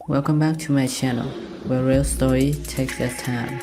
Welcome back to my channel, where real story takes its time.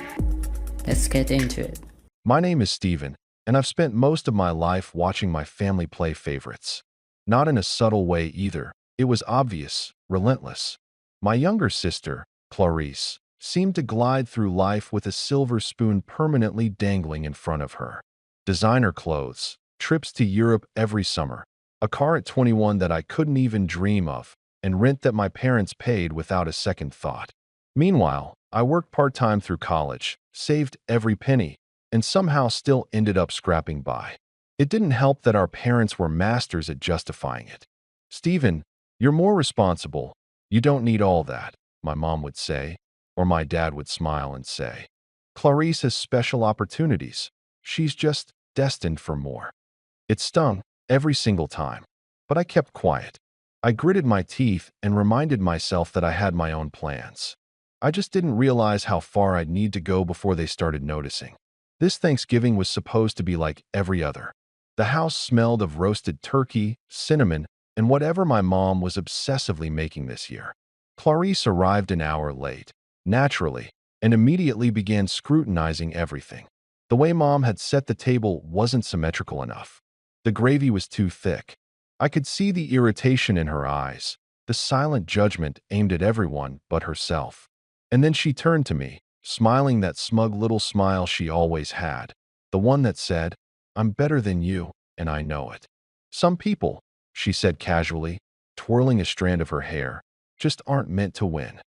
Let's get into it. My name is Steven, and I've spent most of my life watching my family play favorites. Not in a subtle way either. It was obvious, relentless. My younger sister, Clarice, seemed to glide through life with a silver spoon permanently dangling in front of her. Designer clothes, trips to Europe every summer, a car at 21 that I couldn't even dream of, and rent that my parents paid without a second thought. Meanwhile, I worked part-time through college, saved every penny, and somehow still ended up scrapping by. It didn't help that our parents were masters at justifying it. "Stephen, you're more responsible. You don't need all that," my mom would say, or my dad would smile and say, "Clarice has special opportunities. She's just destined for more." It stung every single time, but I kept quiet. I gritted my teeth and reminded myself that I had my own plans. I just didn't realize how far I'd need to go before they started noticing. This Thanksgiving was supposed to be like every other. The house smelled of roasted turkey, cinnamon, and whatever my mom was obsessively making this year. Clarice arrived an hour late, naturally, and immediately began scrutinizing everything. The way Mom had set the table wasn't symmetrical enough. The gravy was too thick. I could see the irritation in her eyes, the silent judgment aimed at everyone but herself. And then she turned to me, smiling that smug little smile she always had, the one that said, "I'm better than you, and I know it." "Some people," she said casually, twirling a strand of her hair, "just aren't meant to win."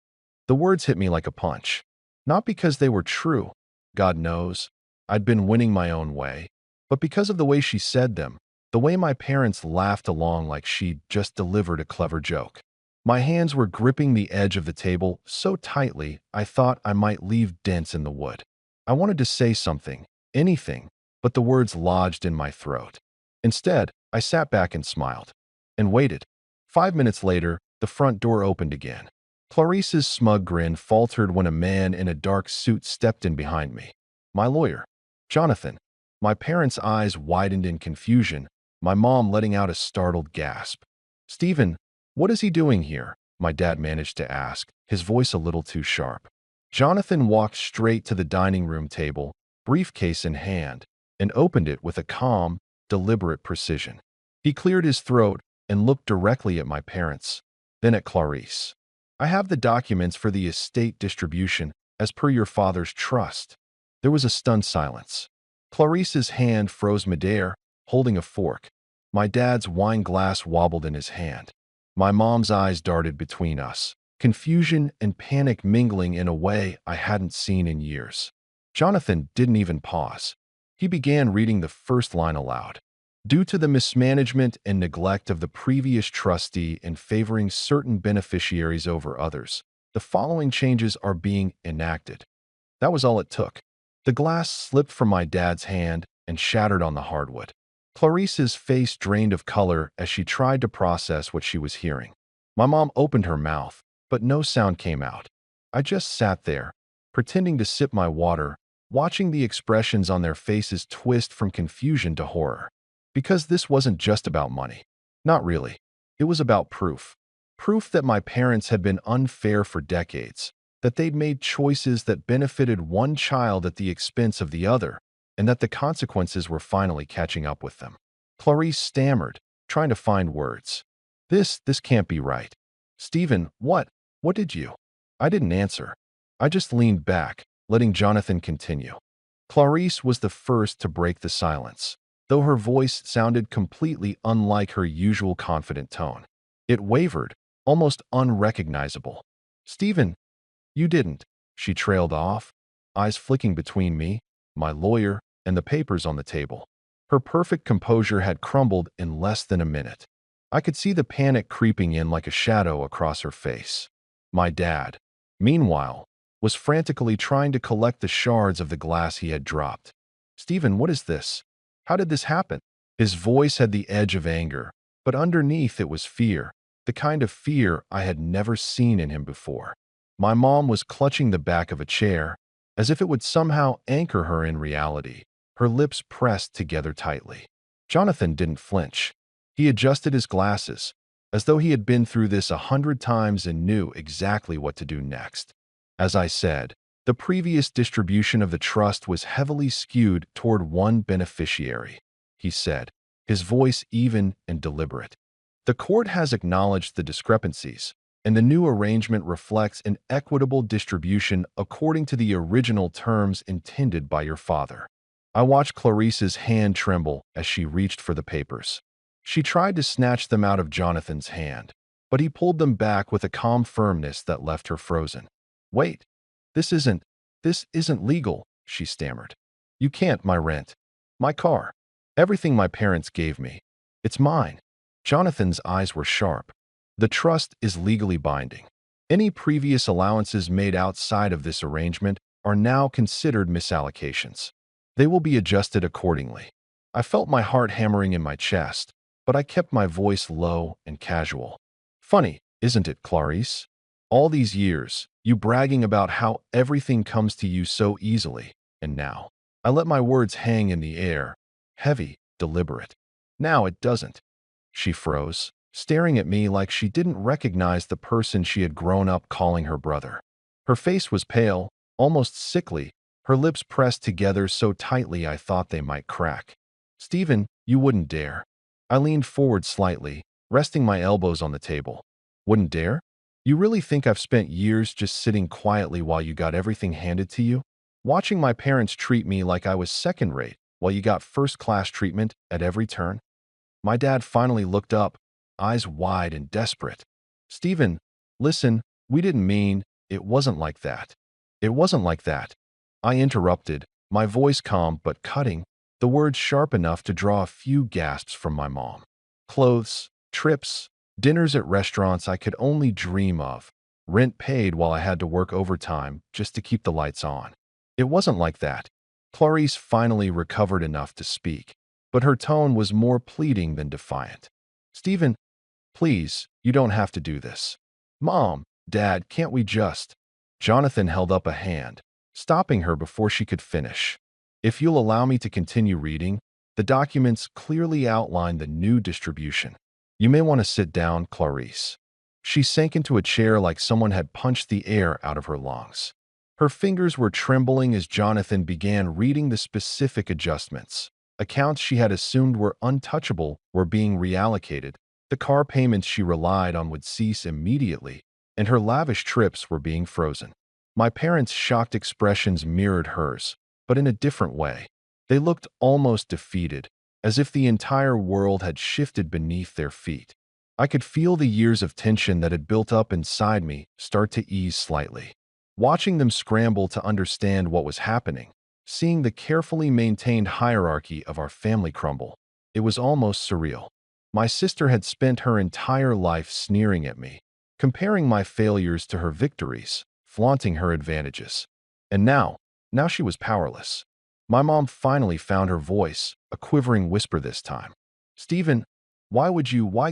The words hit me like a punch. Not because they were true, God knows, I'd been winning my own way, but because of the way she said them, the way my parents laughed along like she'd just delivered a clever joke. My hands were gripping the edge of the table so tightly I thought I might leave dents in the wood. I wanted to say something, anything, but the words lodged in my throat. Instead, I sat back and smiled. And waited. 5 minutes later, the front door opened again. Clarice's smug grin faltered when a man in a dark suit stepped in behind me. My lawyer, Jonathan. My parents' eyes widened in confusion, my mom letting out a startled gasp. "Stephen, what is he doing here?" my dad managed to ask, his voice a little too sharp. Jonathan walked straight to the dining room table, briefcase in hand, and opened it with a calm, deliberate precision. He cleared his throat and looked directly at my parents, then at Clarice. "I have the documents for the estate distribution as per your father's trust." There was a stunned silence. Clarice's hand froze midair, holding a fork. My dad's wine glass wobbled in his hand. My mom's eyes darted between us, confusion and panic mingling in a way I hadn't seen in years. Jonathan didn't even pause. He began reading the first line aloud. "Due to the mismanagement and neglect of the previous trustee in favoring certain beneficiaries over others, the following changes are being enacted." That was all it took. The glass slipped from my dad's hand and shattered on the hardwood. Clarice's face drained of color as she tried to process what she was hearing. My mom opened her mouth, but no sound came out. I just sat there, pretending to sip my water, watching the expressions on their faces twist from confusion to horror. Because this wasn't just about money. Not really. It was about proof. Proof that my parents had been unfair for decades, that they'd made choices that benefited one child at the expense of the other, and that the consequences were finally catching up with them. Clarice stammered, trying to find words. This can't be right." "Stephen, what did you?" I didn't answer. I just leaned back, letting Jonathan continue. Clarice was the first to break the silence, though her voice sounded completely unlike her usual confident tone. It wavered, almost unrecognizable. "Stephen, you didn't," she trailed off, eyes flicking between me, my lawyer, and the papers on the table. Her perfect composure had crumbled in less than a minute. I could see the panic creeping in like a shadow across her face. My dad, meanwhile, was frantically trying to collect the shards of the glass he had dropped. "Stephen, what is this? How did this happen?" His voice had the edge of anger, but underneath it was fear, the kind of fear I had never seen in him before. My mom was clutching the back of a chair, as if it would somehow anchor her in reality, her lips pressed together tightly. Jonathan didn't flinch. He adjusted his glasses, as though he had been through this 100 times and knew exactly what to do next. As I said, the previous distribution of the trust was heavily skewed toward one beneficiary, he said, his voice even and deliberate. The court has acknowledged the discrepancies, and the new arrangement reflects an equitable distribution according to the original terms intended by your father. I watched Clarice's hand tremble as she reached for the papers. She tried to snatch them out of Jonathan's hand, but he pulled them back with a calm firmness that left her frozen. Wait, this isn't legal, she stammered. You can't, my rent, my car, everything my parents gave me. It's mine. Jonathan's eyes were sharp. The trust is legally binding. Any previous allowances made outside of this arrangement are now considered misallocations. They will be adjusted accordingly. I felt my heart hammering in my chest, but I kept my voice low and casual. Funny, isn't it, Clarice? All these years, you bragging about how everything comes to you so easily, and now, I let my words hang in the air, heavy, deliberate. Now it doesn't. She froze, staring at me like she didn't recognize the person she had grown up calling her brother. Her face was pale, almost sickly, her lips pressed together so tightly I thought they might crack. Stephen, you wouldn't dare. I leaned forward slightly, resting my elbows on the table. Wouldn't dare? You really think I've spent years just sitting quietly while you got everything handed to you? Watching my parents treat me like I was second-rate while you got first-class treatment at every turn? My dad finally looked up, eyes wide and desperate. Stephen, listen, we didn't mean, it wasn't like that. It wasn't like that. I interrupted, my voice calm but cutting, the words sharp enough to draw a few gasps from my mom. Clothes, trips, dinners at restaurants I could only dream of, rent paid while I had to work overtime just to keep the lights on. It wasn't like that. Clarice finally recovered enough to speak, but her tone was more pleading than defiant. Stephen, please, you don't have to do this. Mom, Dad, can't we just? Jonathan held up a hand, stopping her before she could finish. If you'll allow me to continue reading, the documents clearly outline the new distribution. You may want to sit down, Clarice. She sank into a chair like someone had punched the air out of her lungs. Her fingers were trembling as Jonathan began reading the specific adjustments. Accounts she had assumed were untouchable were being reallocated, the car payments she relied on would cease immediately, and her lavish trips were being frozen. My parents' shocked expressions mirrored hers, but in a different way. They looked almost defeated, as if the entire world had shifted beneath their feet. I could feel the years of tension that had built up inside me start to ease slightly. Watching them scramble to understand what was happening, seeing the carefully maintained hierarchy of our family crumble, it was almost surreal. My sister had spent her entire life sneering at me, comparing my failures to her victories, flaunting her advantages. And now she was powerless. My mom finally found her voice, a quivering whisper this time. Stephen, why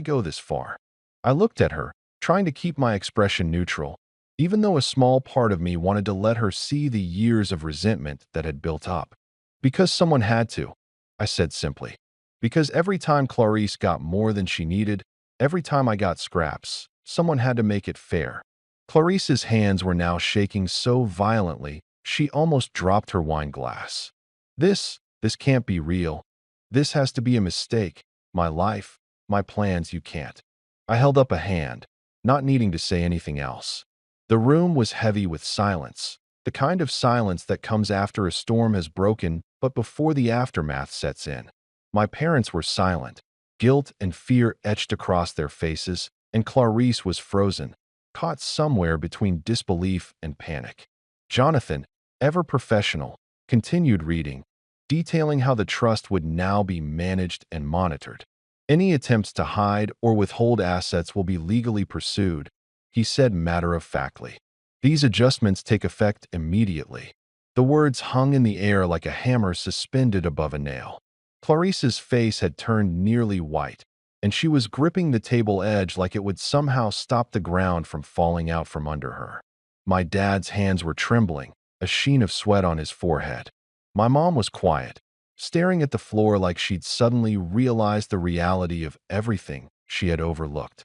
go this far? I looked at her, trying to keep my expression neutral, even though a small part of me wanted to let her see the years of resentment that had built up. Because someone had to, I said simply. Because every time Clarice got more than she needed, every time I got scraps, someone had to make it fair. Clarice's hands were now shaking so violently, she almost dropped her wine glass. This can't be real. This has to be a mistake. My life, my plans, you can't. I held up a hand, not needing to say anything else. The room was heavy with silence, the kind of silence that comes after a storm has broken but before the aftermath sets in. My parents were silent, guilt and fear etched across their faces, and Clarice was frozen, caught somewhere between disbelief and panic. Jonathan, ever professional, continued reading, detailing how the trust would now be managed and monitored. Any attempts to hide or withhold assets will be legally pursued, he said matter-of-factly. These adjustments take effect immediately. The words hung in the air like a hammer suspended above a nail. Clarice's face had turned nearly white, and she was gripping the table edge like it would somehow stop the ground from falling out from under her. My dad's hands were trembling, a sheen of sweat on his forehead. My mom was quiet, staring at the floor like she'd suddenly realized the reality of everything she had overlooked.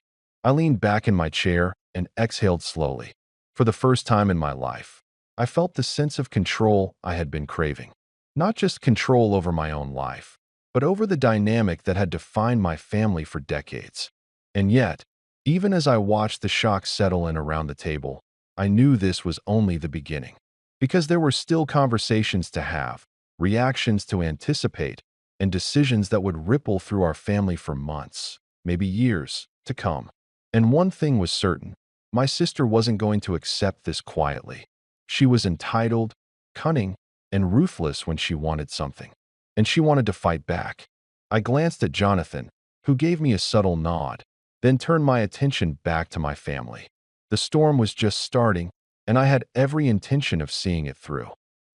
I leaned back in my chair and exhaled slowly. For the first time in my life, I felt the sense of control I had been craving. Not just control over my own life, but over the dynamic that had defined my family for decades. And yet, even as I watched the shock settle in around the table, I knew this was only the beginning. Because there were still conversations to have, reactions to anticipate, and decisions that would ripple through our family for months, maybe years, to come. And one thing was certain, my sister wasn't going to accept this quietly. She was entitled, cunning, and ruthless when she wanted something. And she wanted to fight back. I glanced at Jonathan, who gave me a subtle nod, then turned my attention back to my family. The storm was just starting, and I had every intention of seeing it through.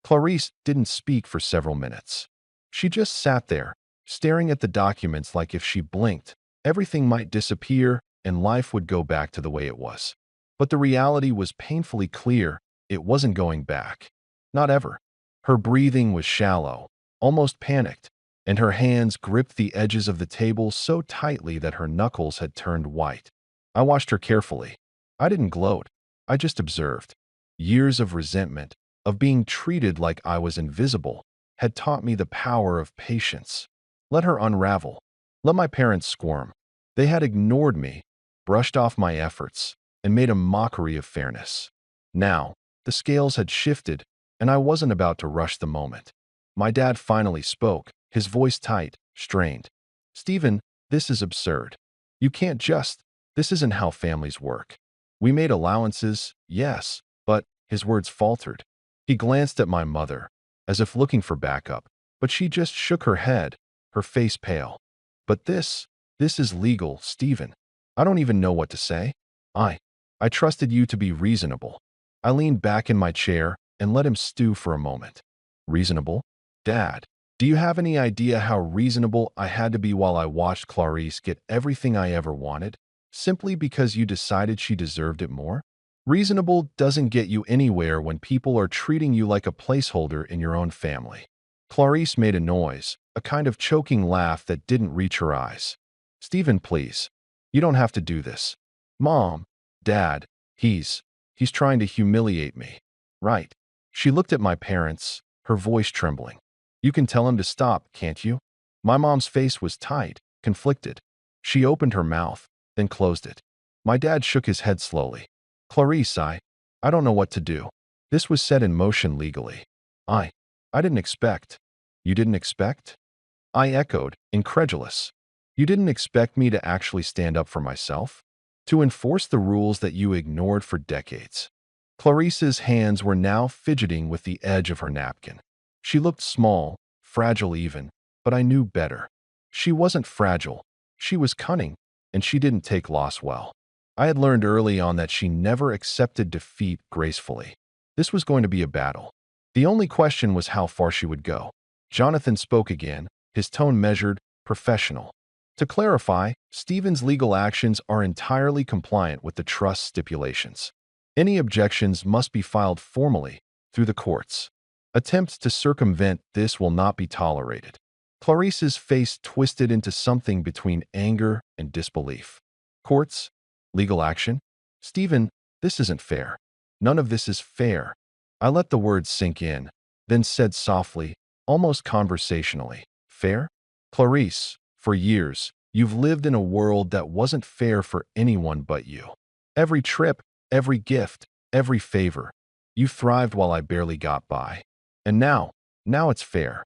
Clarice didn't speak for several minutes. She just sat there, staring at the documents like if she blinked, everything might disappear and life would go back to the way it was. But the reality was painfully clear. It wasn't going back. Not ever. Her breathing was shallow, almost panicked, and her hands gripped the edges of the table so tightly that her knuckles had turned white. I watched her carefully. I didn't gloat. I just observed. Years of resentment, of being treated like I was invisible, had taught me the power of patience. Let her unravel. Let my parents squirm. They had ignored me, brushed off my efforts, and made a mockery of fairness. Now, the scales had shifted, and I wasn't about to rush the moment. My dad finally spoke, his voice tight, strained. "Stephen, this is absurd. You can't just. This isn't how families work. We made allowances, yes, but," his words faltered. He glanced at my mother, as if looking for backup, but she just shook her head, her face pale. "But this is legal, Stephen. I don't even know what to say. I trusted you to be reasonable." I leaned back in my chair and let him stew for a moment. "Reasonable? Dad, do you have any idea how reasonable I had to be while I watched Clarice get everything I ever wanted, simply because you decided she deserved it more? Reasonable doesn't get you anywhere when people are treating you like a placeholder in your own family." Clarice made a noise, a kind of choking laugh that didn't reach her eyes. "Stephen, please. You don't have to do this. Mom, Dad, he's trying to humiliate me. Right?" She looked at my parents, her voice trembling. "You can tell him to stop, can't you?" My mom's face was tight, conflicted. She opened her mouth, then closed it. My dad shook his head slowly. "Clarice, I don't know what to do." This was set in motion legally. I didn't expect." "You didn't expect?" I echoed, incredulous. "You didn't expect me to actually stand up for myself? To enforce the rules that you ignored for decades?" Clarice's hands were now fidgeting with the edge of her napkin. She looked small, fragile even, but I knew better. She wasn't fragile. She was cunning, and she didn't take loss well. I had learned early on that she never accepted defeat gracefully. This was going to be a battle. The only question was how far she would go. Jonathan spoke again, his tone measured, professional. "To clarify, Stephen's legal actions are entirely compliant with the trust stipulations. Any objections must be filed formally, through the courts. Attempts to circumvent this will not be tolerated." Clarice's face twisted into something between anger and disbelief. "Courts? Legal action? Stephen, this isn't fair. None of this is fair." I let the words sink in, then said softly, almost conversationally, "Fair? Clarice, for years, you've lived in a world that wasn't fair for anyone but you. Every trip, every gift, every favor. You thrived while I barely got by. And now it's fair."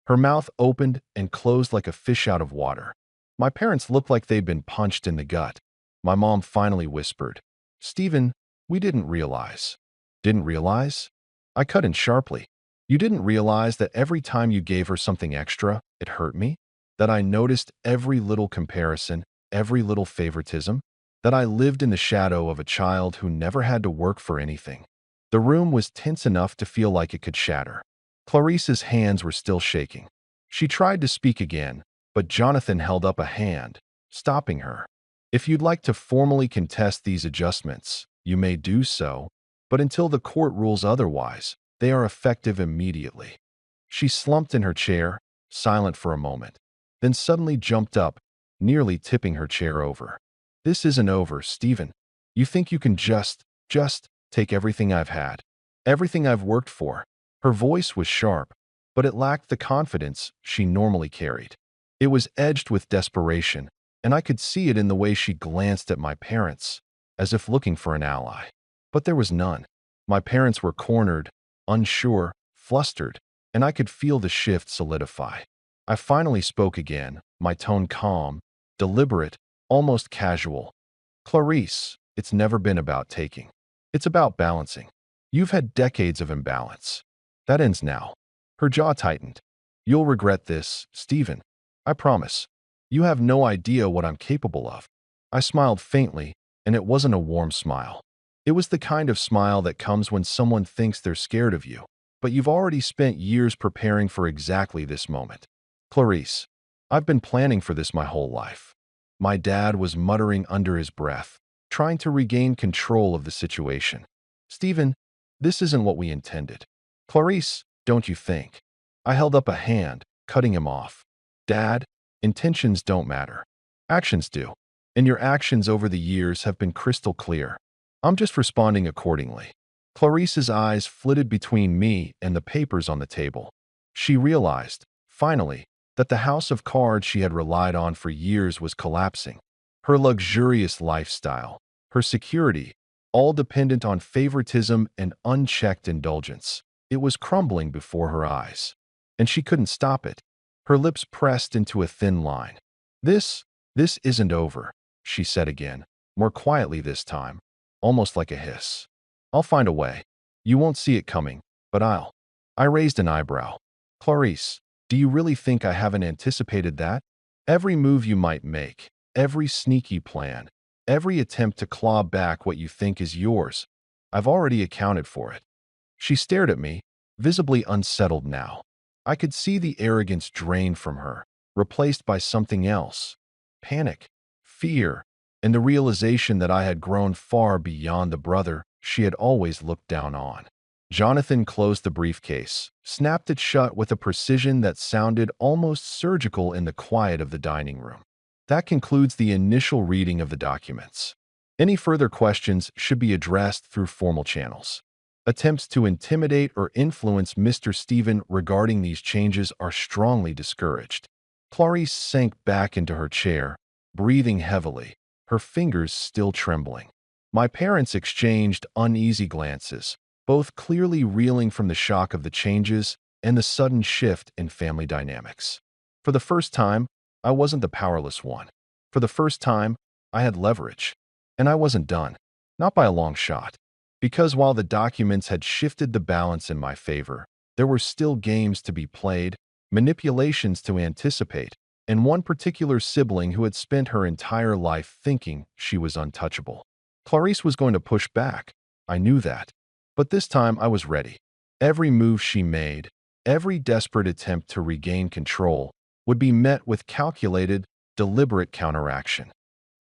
Her mouth opened and closed like a fish out of water. My parents looked like they'd been punched in the gut. My mom finally whispered, "Stephen, we didn't realize." "Didn't realize?" I cut in sharply. "You didn't realize that every time you gave her something extra, it hurt me? That I noticed every little comparison, every little favoritism? That I lived in the shadow of a child who never had to work for anything?" The room was tense enough to feel like it could shatter. Clarice's hands were still shaking. She tried to speak again, but Jonathan held up a hand, stopping her. "If you'd like to formally contest these adjustments, you may do so, but until the court rules otherwise, they are effective immediately." She slumped in her chair, silent for a moment, then suddenly jumped up, nearly tipping her chair over. This isn't over, Stephen. You think you can just take everything I've had, everything I've worked for. Her voice was sharp, but it lacked the confidence she normally carried. It was edged with desperation, and I could see it in the way she glanced at my parents, as if looking for an ally. But there was none. My parents were cornered, unsure, flustered, and I could feel the shift solidify. I finally spoke again, my tone calm, deliberate, almost casual. Clarice, it's never been about taking. It's about balancing. You've had decades of imbalance. That ends now. Her jaw tightened. You'll regret this, Stephen. I promise. You have no idea what I'm capable of. I smiled faintly, and it wasn't a warm smile. It was the kind of smile that comes when someone thinks they're scared of you, but you've already spent years preparing for exactly this moment. Clarice, I've been planning for this my whole life. My dad was muttering under his breath, trying to regain control of the situation. Stephen, this isn't what we intended. Clarice, don't you think? I held up a hand, cutting him off. Dad, intentions don't matter. Actions do. And your actions over the years have been crystal clear. I'm just responding accordingly. Clarice's eyes flitted between me and the papers on the table. She realized, finally, that the house of cards she had relied on for years was collapsing. Her luxurious lifestyle, her security, all dependent on favoritism and unchecked indulgence. It was crumbling before her eyes. And she couldn't stop it. Her lips pressed into a thin line. This isn't over, she said again, more quietly this time, almost like a hiss. I'll find a way. You won't see it coming, but I'll. I raised an eyebrow. Clarice, do you really think I haven't anticipated that? Every move you might make, every sneaky plan, every attempt to claw back what you think is yours, I've already accounted for it. She stared at me, visibly unsettled now. I could see the arrogance drained from her, replaced by something else. Panic, fear, and the realization that I had grown far beyond the brother she had always looked down on. Jonathan closed the briefcase, snapped it shut with a precision that sounded almost surgical in the quiet of the dining room. That concludes the initial reading of the documents. Any further questions should be addressed through formal channels. Attempts to intimidate or influence Mr. Stephen regarding these changes are strongly discouraged. Clarice sank back into her chair, breathing heavily, her fingers still trembling. My parents exchanged uneasy glances, both clearly reeling from the shock of the changes and the sudden shift in family dynamics. For the first time, I wasn't the powerless one. For the first time, I had leverage. And I wasn't done. Not by a long shot. Because while the documents had shifted the balance in my favor, there were still games to be played, manipulations to anticipate, and one particular sibling who had spent her entire life thinking she was untouchable. Clarice was going to push back. I knew that. But this time I was ready. Every move she made, every desperate attempt to regain control, would be met with calculated, deliberate counteraction.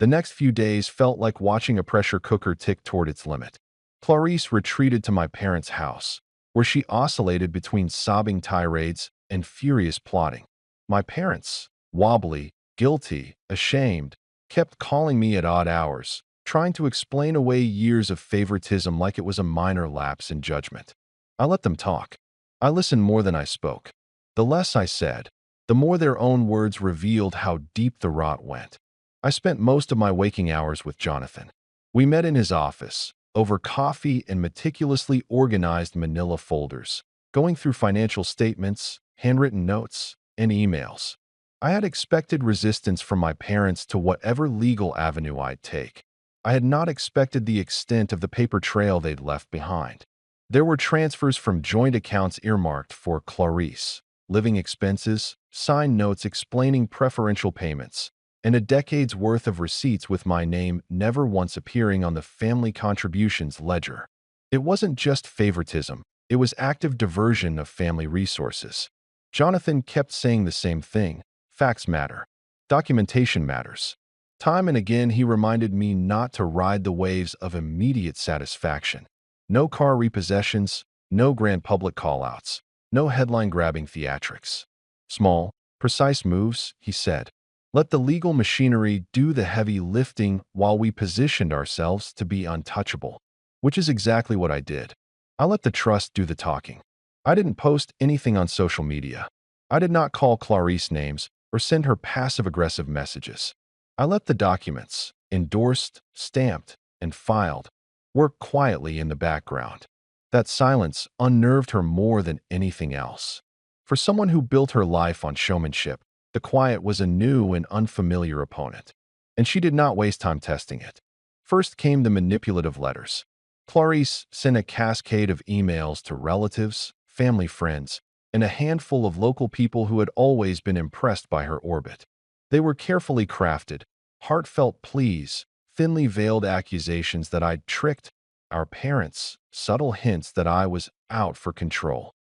The next few days felt like watching a pressure cooker tick toward its limit. Clarice retreated to my parents' house, where she oscillated between sobbing tirades and furious plotting. My parents, wobbly, guilty, ashamed, kept calling me at odd hours, trying to explain away years of favoritism like it was a minor lapse in judgment. I let them talk. I listened more than I spoke. The less I said, the more their own words revealed how deep the rot went. I spent most of my waking hours with Jonathan. We met in his office, over coffee and meticulously organized manila folders, going through financial statements, handwritten notes, and emails. I had expected resistance from my parents to whatever legal avenue I'd take. I had not expected the extent of the paper trail they'd left behind. There were transfers from joint accounts earmarked for Clarice, living expenses, signed notes explaining preferential payments, and a decade's worth of receipts with my name never once appearing on the family contributions ledger. It wasn't just favoritism, it was active diversion of family resources. Jonathan kept saying the same thing: facts matter. Documentation matters. Time and again he reminded me not to ride the waves of immediate satisfaction. No car repossessions, no grand public callouts, no headline-grabbing theatrics. Small, precise moves, he said. Let the legal machinery do the heavy lifting while we positioned ourselves to be untouchable, which is exactly what I did. I let the trust do the talking. I didn't post anything on social media. I did not call Clarice names or send her passive-aggressive messages. I let the documents, endorsed, stamped, and filed, work quietly in the background. That silence unnerved her more than anything else. For someone who built her life on showmanship, the quiet was a new and unfamiliar opponent, and she did not waste time testing it. First came the manipulative letters. Clarice sent a cascade of emails to relatives, family friends, and a handful of local people who had always been impressed by her orbit. They were carefully crafted, heartfelt pleas, thinly veiled accusations that I'd tricked our parents, subtle hints that I was out for control.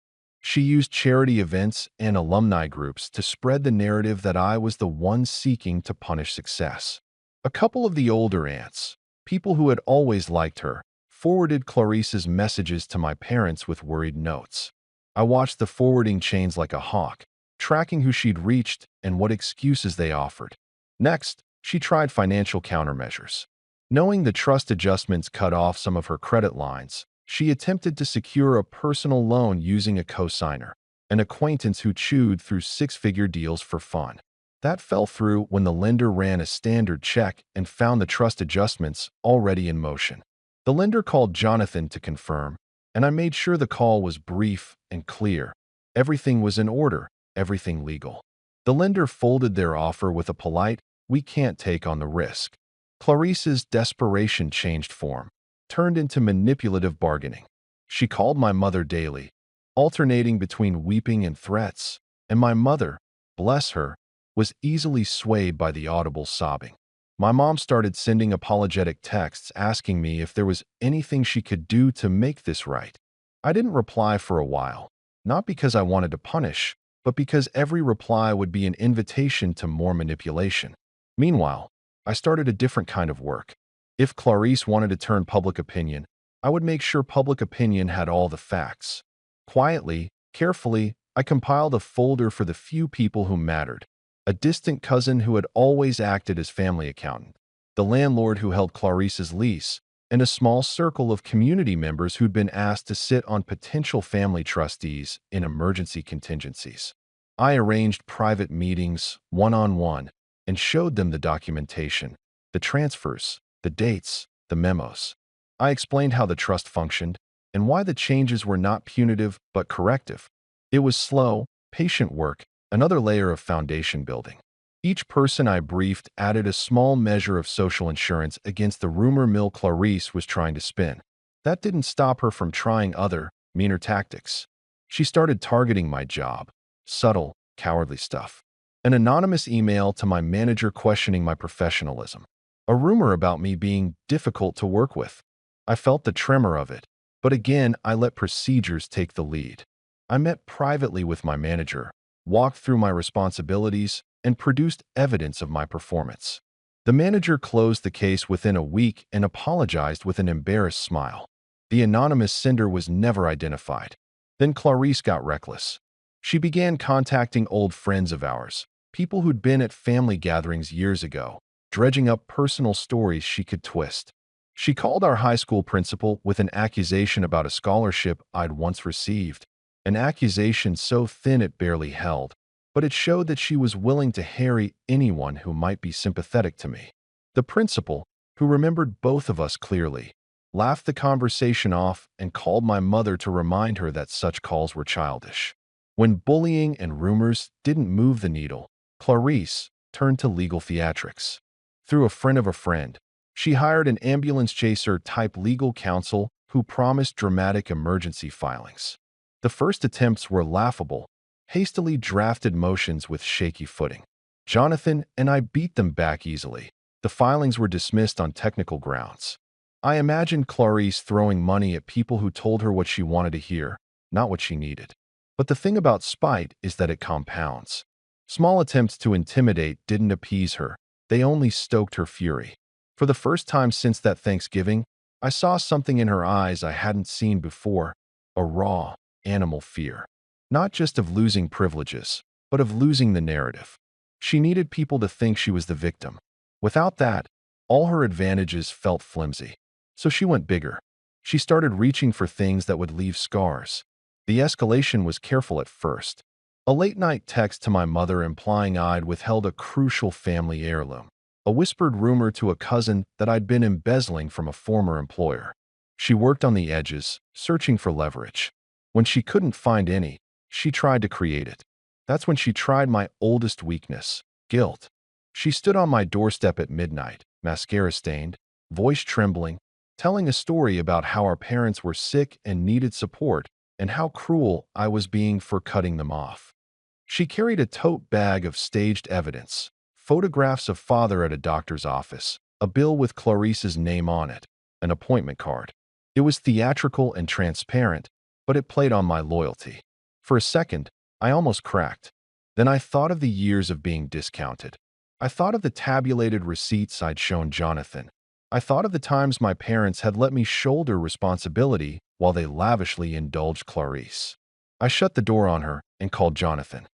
She used charity events and alumni groups to spread the narrative that I was the one seeking to punish success. A couple of the older aunts, people who had always liked her, forwarded Clarice's messages to my parents with worried notes. I watched the forwarding chains like a hawk, tracking who she'd reached and what excuses they offered. Next, she tried financial countermeasures. Knowing the trust adjustments cut off some of her credit lines, she attempted to secure a personal loan using a cosigner, an acquaintance who chewed through six-figure deals for fun. That fell through when the lender ran a standard check and found the trust adjustments already in motion. The lender called Jonathan to confirm, and I made sure the call was brief and clear. Everything was in order, everything legal. The lender folded their offer with a polite, "We can't take on the risk." Clarice's desperation changed form, turned into manipulative bargaining. She called my mother daily, alternating between weeping and threats, and my mother, bless her, was easily swayed by the audible sobbing. My mom started sending apologetic texts asking me if there was anything she could do to make this right. I didn't reply for a while, not because I wanted to punish, but because every reply would be an invitation to more manipulation. Meanwhile, I started a different kind of work. If Clarice wanted to turn public opinion, I would make sure public opinion had all the facts. Quietly, carefully, I compiled a folder for the few people who mattered. A distant cousin who had always acted as family accountant, the landlord who held Clarice's lease, and a small circle of community members who'd been asked to sit on potential family trustees in emergency contingencies. I arranged private meetings, one-on-one, and showed them the documentation, the transfers, the dates, the memos. I explained how the trust functioned and why the changes were not punitive but corrective. It was slow, patient work, another layer of foundation building. Each person I briefed added a small measure of social insurance against the rumor mill Clarice was trying to spin. That didn't stop her from trying other, meaner tactics. She started targeting my job. Subtle, cowardly stuff. An anonymous email to my manager questioning my professionalism. A rumor about me being difficult to work with. I felt the tremor of it, but again I let procedures take the lead. I met privately with my manager, walked through my responsibilities, and produced evidence of my performance. The manager closed the case within a week and apologized with an embarrassed smile. The anonymous sender was never identified. Then Clarice got reckless. She began contacting old friends of ours, people who'd been at family gatherings years ago, dredging up personal stories she could twist. She called our high school principal with an accusation about a scholarship I'd once received, an accusation so thin it barely held, but it showed that she was willing to harry anyone who might be sympathetic to me. The principal, who remembered both of us clearly, laughed the conversation off and called my mother to remind her that such calls were childish. When bullying and rumors didn't move the needle, Clarice turned to legal theatrics. Through a friend of a friend, she hired an ambulance chaser-type legal counsel who promised dramatic emergency filings. The first attempts were laughable, hastily drafted motions with shaky footing. Jonathan and I beat them back easily. The filings were dismissed on technical grounds. I imagined Clarice throwing money at people who told her what she wanted to hear, not what she needed. But the thing about spite is that it compounds. Small attempts to intimidate didn't appease her. They only stoked her fury. For the first time since that Thanksgiving, I saw something in her eyes I hadn't seen before, a raw, animal fear. Not just of losing privileges, but of losing the narrative. She needed people to think she was the victim. Without that, all her advantages felt flimsy. So she went bigger. She started reaching for things that would leave scars. The escalation was careful at first. A late-night text to my mother implying I'd withheld a crucial family heirloom. A whispered rumor to a cousin that I'd been embezzling from a former employer. She worked on the edges, searching for leverage. When she couldn't find any, she tried to create it. That's when she tried my oldest weakness, guilt. She stood on my doorstep at midnight, mascara stained, voice trembling, telling a story about how our parents were sick and needed support and how cruel I was being for cutting them off. She carried a tote bag of staged evidence, photographs of father at a doctor's office, a bill with Clarice's name on it, an appointment card. It was theatrical and transparent, but it played on my loyalty. For a second, I almost cracked. Then I thought of the years of being discounted. I thought of the tabulated receipts I'd shown Jonathan. I thought of the times my parents had let me shoulder responsibility while they lavishly indulged Clarice. I shut the door on her and called Jonathan.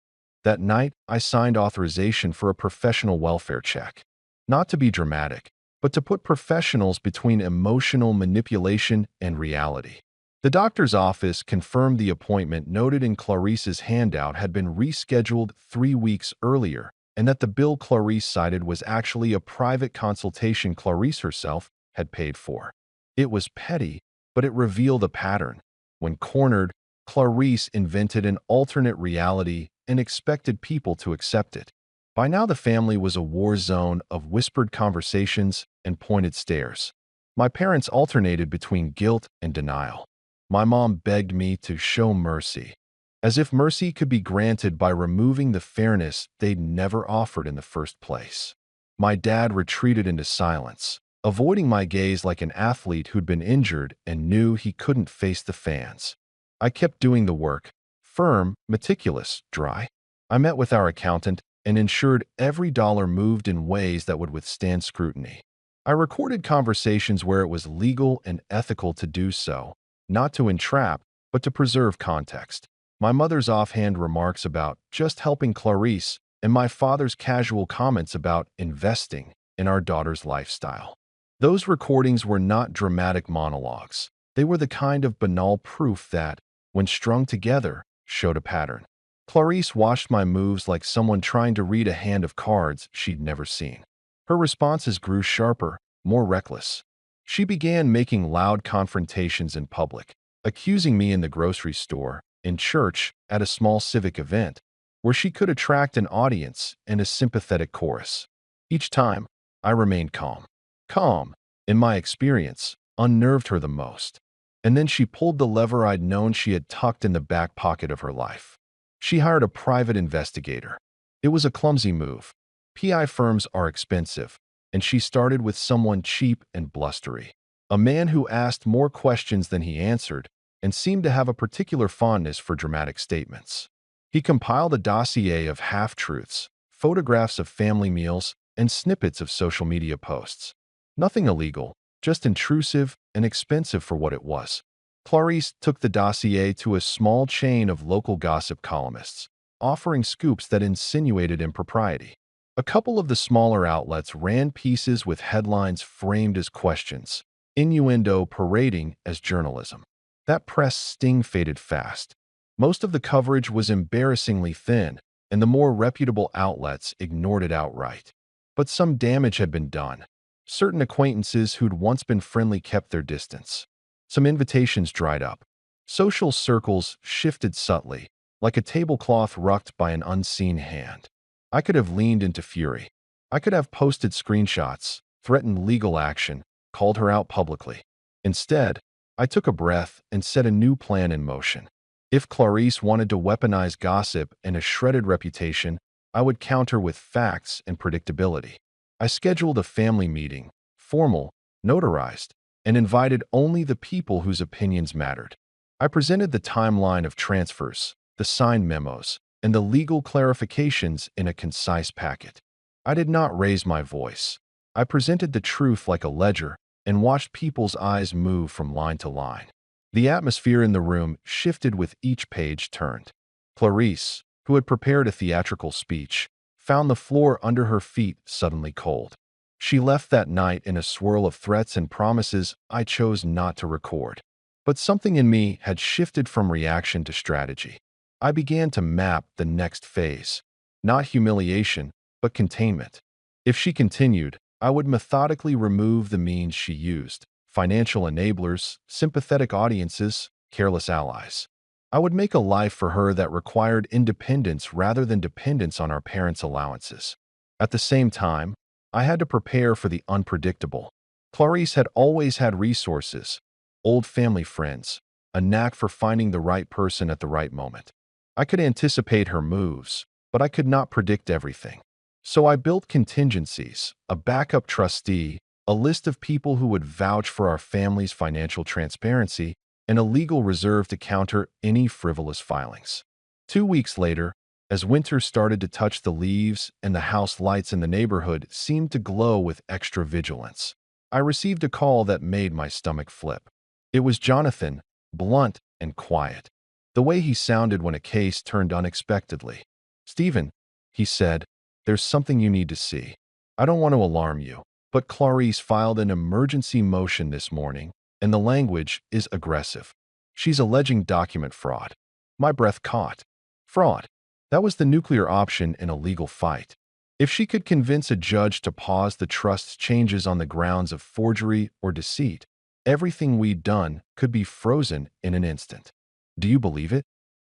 That night, I signed authorization for a professional welfare check. Not to be dramatic, but to put professionals between emotional manipulation and reality. The doctor's office confirmed the appointment noted in Clarice's handout had been rescheduled 3 weeks earlier, and that the bill Clarice cited was actually a private consultation Clarice herself had paid for. It was petty, but it revealed a pattern. When cornered, Clarice invented an alternate reality and expected people to accept it. By now, the family was a war zone of whispered conversations and pointed stares. My parents alternated between guilt and denial. My mom begged me to show mercy, as if mercy could be granted by removing the fairness they'd never offered in the first place. My dad retreated into silence, avoiding my gaze like an athlete who'd been injured and knew he couldn't face the fans. I kept doing the work, firm, meticulous, dry. I met with our accountant and ensured every dollar moved in ways that would withstand scrutiny. I recorded conversations where it was legal and ethical to do so, not to entrap, but to preserve context. My mother's offhand remarks about just helping Clarice and my father's casual comments about investing in our daughter's lifestyle. Those recordings were not dramatic monologues. They were the kind of banal proof that, when strung together, showed a pattern. Clarice watched my moves like someone trying to read a hand of cards she'd never seen. Her responses grew sharper, more reckless. She began making loud confrontations in public, accusing me in the grocery store, in church, at a small civic event, where she could attract an audience and a sympathetic chorus. Each time, I remained calm. Calm, in my experience, unnerved her the most. And then she pulled the lever I'd known she had tucked in the back pocket of her life. She hired a private investigator. It was a clumsy move. PI firms are expensive, and she started with someone cheap and blustery. A man who asked more questions than he answered and seemed to have a particular fondness for dramatic statements. He compiled a dossier of half-truths, photographs of family meals, and snippets of social media posts. Nothing illegal, just intrusive and expensive for what it was. Clarice took the dossier to a small chain of local gossip columnists, offering scoops that insinuated impropriety. A couple of the smaller outlets ran pieces with headlines framed as questions, innuendo parading as journalism. That press sting faded fast. Most of the coverage was embarrassingly thin, and the more reputable outlets ignored it outright. But some damage had been done. Certain acquaintances who'd once been friendly kept their distance. Some invitations dried up. Social circles shifted subtly, like a tablecloth rucked by an unseen hand. I could have leaned into fury. I could have posted screenshots, threatened legal action, called her out publicly. Instead, I took a breath and set a new plan in motion. If Clarice wanted to weaponize gossip and a shredded reputation, I would counter with facts and predictability. I scheduled a family meeting, formal, notarized, and invited only the people whose opinions mattered. I presented the timeline of transfers, the signed memos, and the legal clarifications in a concise packet. I did not raise my voice. I presented the truth like a ledger and watched people's eyes move from line to line. The atmosphere in the room shifted with each page turned. Clarice, who had prepared a theatrical speech, found the floor under her feet suddenly cold. She left that night in a swirl of threats and promises I chose not to record. But something in me had shifted from reaction to strategy. I began to map the next phase. Not humiliation, but containment. If she continued, I would methodically remove the means she used: financial enablers, sympathetic audiences, careless allies. I would make a life for her that required independence rather than dependence on our parents' allowances. At the same time, I had to prepare for the unpredictable. Clarice had always had resources, old family friends, a knack for finding the right person at the right moment. I could anticipate her moves, but I could not predict everything. So I built contingencies, a backup trustee, a list of people who would vouch for our family's financial transparency, and a legal reserve to counter any frivolous filings. 2 weeks later, as winter started to touch the leaves and the house lights in the neighborhood seemed to glow with extra vigilance, I received a call that made my stomach flip. It was Jonathan, blunt and quiet. The way he sounded when a case turned unexpectedly. "Stephen," he said, "there's something you need to see. I don't want to alarm you, but Clarice filed an emergency motion this morning, and the language is aggressive. She's alleging document fraud." My breath caught. Fraud. That was the nuclear option in a legal fight. If she could convince a judge to pause the trust's changes on the grounds of forgery or deceit, everything we'd done could be frozen in an instant. "Do you believe it?"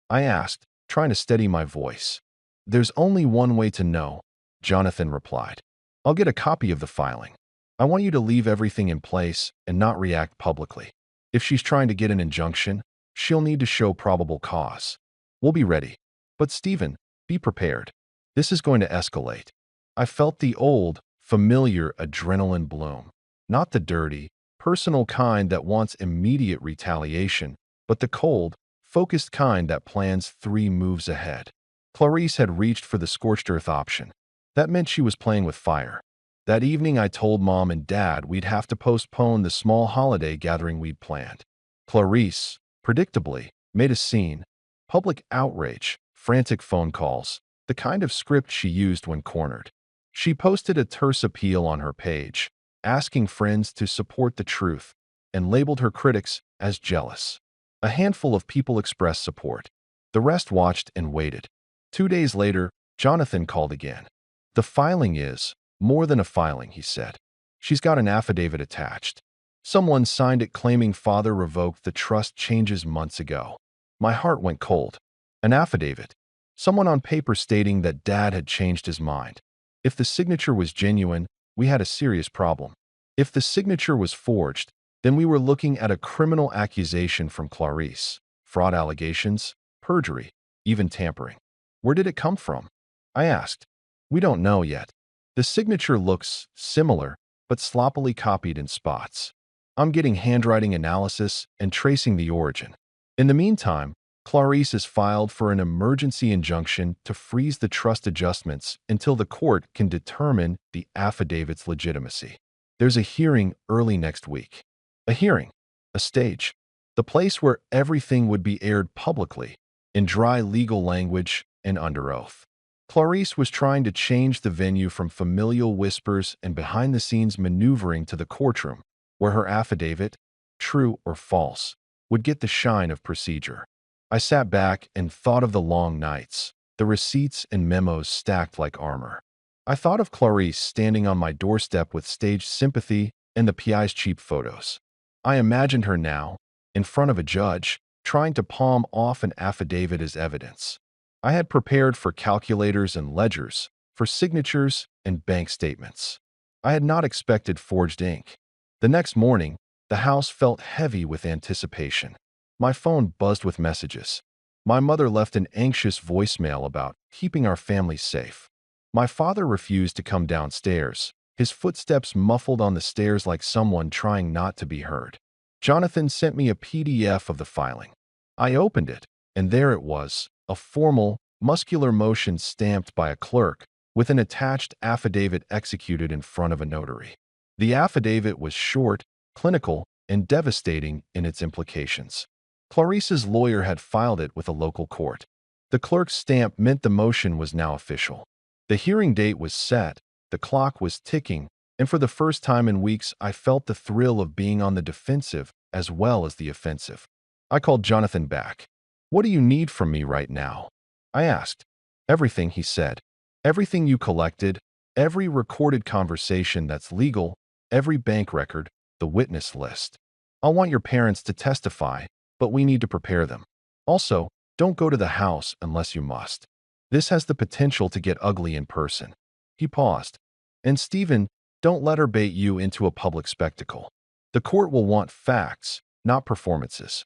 I asked, trying to steady my voice. "There's only one way to know," Jonathan replied. "I'll get a copy of the filing. I want you to leave everything in place and not react publicly. If she's trying to get an injunction, she'll need to show probable cause. We'll be ready. But Stephen, be prepared. This is going to escalate." I felt the old, familiar adrenaline bloom. Not the dirty, personal kind that wants immediate retaliation, but the cold, focused kind that plans 3 moves ahead. Clarice had reached for the scorched earth option. That meant she was playing with fire. That evening I told Mom and Dad we'd have to postpone the small holiday gathering we'd planned. Clarice, predictably, made a scene. Public outrage, frantic phone calls, the kind of script she used when cornered. She posted a terse appeal on her page, asking friends to support the truth, and labeled her critics as jealous. A handful of people expressed support. The rest watched and waited. 2 days later, Jonathan called again. "The filing is more than a filing," he said. "She's got an affidavit attached. Someone signed it claiming father revoked the trust changes months ago." My heart went cold. An affidavit. Someone on paper stating that Dad had changed his mind. If the signature was genuine, we had a serious problem. If the signature was forged, then we were looking at a criminal accusation from Clarice. Fraud allegations, perjury, even tampering. "Where did it come from?" I asked. "We don't know yet. The signature looks similar, but sloppily copied in spots. I'm getting handwriting analysis and tracing the origin." In the meantime, Clarice has filed for an emergency injunction to freeze the trust adjustments until the court can determine the affidavit's legitimacy. There's a hearing early next week. A hearing, a stage, the place where everything would be aired publicly, in dry legal language and under oath. Clarice was trying to change the venue from familial whispers and behind-the-scenes maneuvering to the courtroom, where her affidavit, true or false, would get the shine of procedure. I sat back and thought of the long nights, the receipts and memos stacked like armor. I thought of Clarice standing on my doorstep with staged sympathy and the PI's cheap photos. I imagined her now, in front of a judge, trying to palm off an affidavit as evidence. I had prepared for calculators and ledgers, for signatures and bank statements. I had not expected forged ink. The next morning, the house felt heavy with anticipation. My phone buzzed with messages. My mother left an anxious voicemail about keeping our family safe. My father refused to come downstairs, his footsteps muffled on the stairs like someone trying not to be heard. Jonathan sent me a PDF of the filing. I opened it, and there it was, a formal, muscular motion stamped by a clerk, with an attached affidavit executed in front of a notary. The affidavit was short, clinical, and devastating in its implications. Clarice's lawyer had filed it with a local court. The clerk's stamp meant the motion was now official. The hearing date was set, the clock was ticking, and for the first time in weeks, I felt the thrill of being on the defensive as well as the offensive. I called Jonathan back. "What do you need from me right now?" I asked. "Everything," he said. "Everything you collected, every recorded conversation that's legal, every bank record, the witness list. I want your parents to testify, but we need to prepare them. Also, don't go to the house unless you must. This has the potential to get ugly in person." He paused. "And Stephen, don't let her bait you into a public spectacle. The court will want facts, not performances."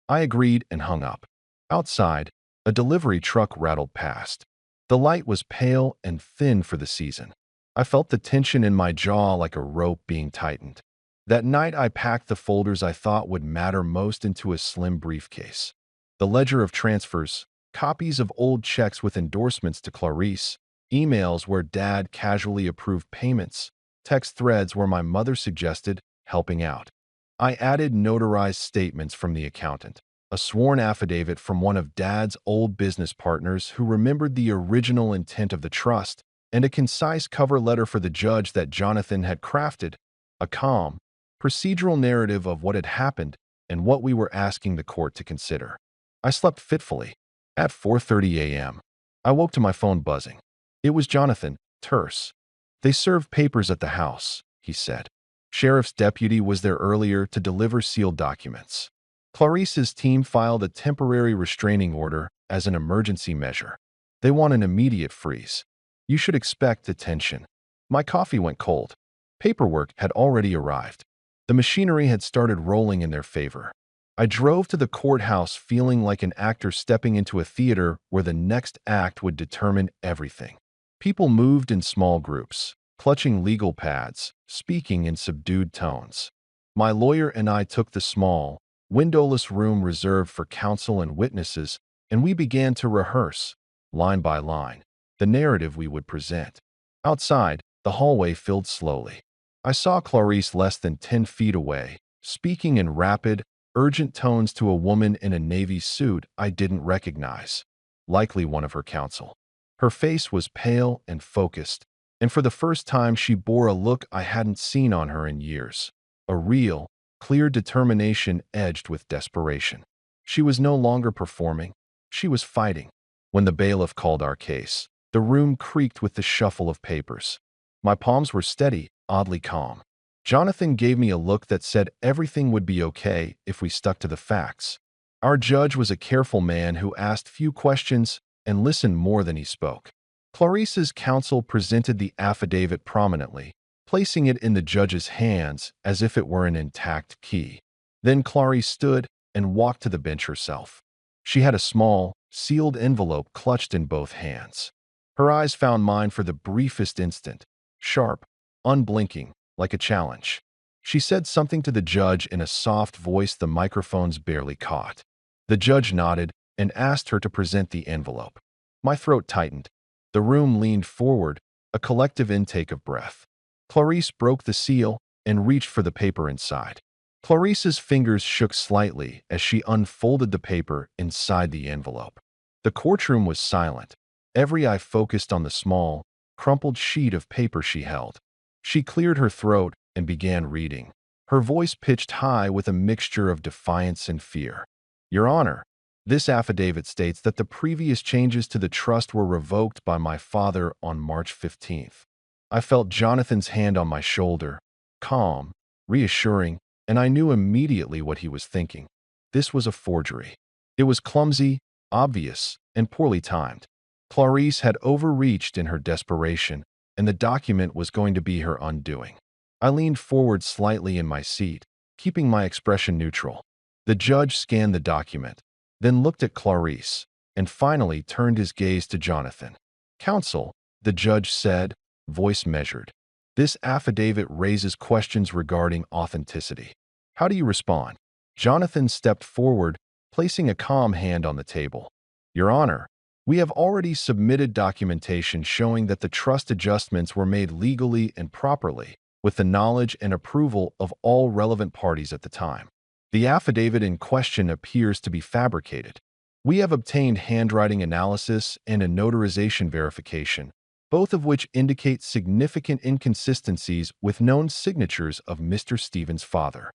I agreed and hung up. Outside, a delivery truck rattled past. The light was pale and thin for the season. I felt the tension in my jaw like a rope being tightened. That night, I packed the folders I thought would matter most into a slim briefcase. The ledger of transfers, copies of old checks with endorsements to Clarice, emails where Dad casually approved payments, text threads where my mother suggested helping out. I added notarized statements from the accountant, a sworn affidavit from one of Dad's old business partners who remembered the original intent of the trust, and a concise cover letter for the judge that Jonathan had crafted, a calm, procedural narrative of what had happened and what we were asking the court to consider. I slept fitfully. At 4:30 a.m., I woke to my phone buzzing. It was Jonathan, terse. "They served papers at the house," he said. "Sheriff's deputy was there earlier to deliver sealed documents. Clarice's team filed a temporary restraining order as an emergency measure. They want an immediate freeze. You should expect detention." My coffee went cold. Paperwork had already arrived. The machinery had started rolling in their favor. I drove to the courthouse feeling like an actor stepping into a theater where the next act would determine everything. People moved in small groups, clutching legal pads, speaking in subdued tones. My lawyer and I took the small, windowless room reserved for counsel and witnesses, and we began to rehearse, line by line, the narrative we would present. Outside, the hallway filled slowly. I saw Clarice less than 10 feet away, speaking in rapid, urgent tones to a woman in a navy suit I didn't recognize, likely one of her counsel. Her face was pale and focused, and for the first time she bore a look I hadn't seen on her in years, a real, clear determination edged with desperation. She was no longer performing, she was fighting. When the bailiff called our case, the room creaked with the shuffle of papers. My palms were steady, oddly calm. Jonathan gave me a look that said everything would be okay if we stuck to the facts. Our judge was a careful man who asked few questions and listened more than he spoke. Clarice's counsel presented the affidavit prominently, placing it in the judge's hands as if it were an intact key. Then Clarice stood and walked to the bench herself. She had a small, sealed envelope clutched in both hands. Her eyes found mine for the briefest instant, sharp, unblinking, like a challenge. She said something to the judge in a soft voice the microphones barely caught. The judge nodded and asked her to present the envelope. My throat tightened. The room leaned forward, a collective intake of breath. Clarice broke the seal and reached for the paper inside. Clarice's fingers shook slightly as she unfolded the paper inside the envelope. The courtroom was silent. Every eye focused on the small, crumpled sheet of paper she held. She cleared her throat and began reading, her voice pitched high with a mixture of defiance and fear. "Your Honor, this affidavit states that the previous changes to the trust were revoked by my father on March 15th. I felt Jonathan's hand on my shoulder, calm, reassuring, and I knew immediately what he was thinking. This was a forgery. It was clumsy, obvious, and poorly timed. Clarice had overreached in her desperation, and the document was going to be her undoing. I leaned forward slightly in my seat, keeping my expression neutral. The judge scanned the document, then looked at Clarice, and finally turned his gaze to Jonathan. "Counsel," the judge said, voice measured. "This affidavit raises questions regarding authenticity. How do you respond?" Jonathan stepped forward, placing a calm hand on the table. "Your Honor, we have already submitted documentation showing that the trust adjustments were made legally and properly, with the knowledge and approval of all relevant parties at the time. The affidavit in question appears to be fabricated. We have obtained handwriting analysis and a notarization verification, both of which indicate significant inconsistencies with known signatures of Mr. Stevens' father.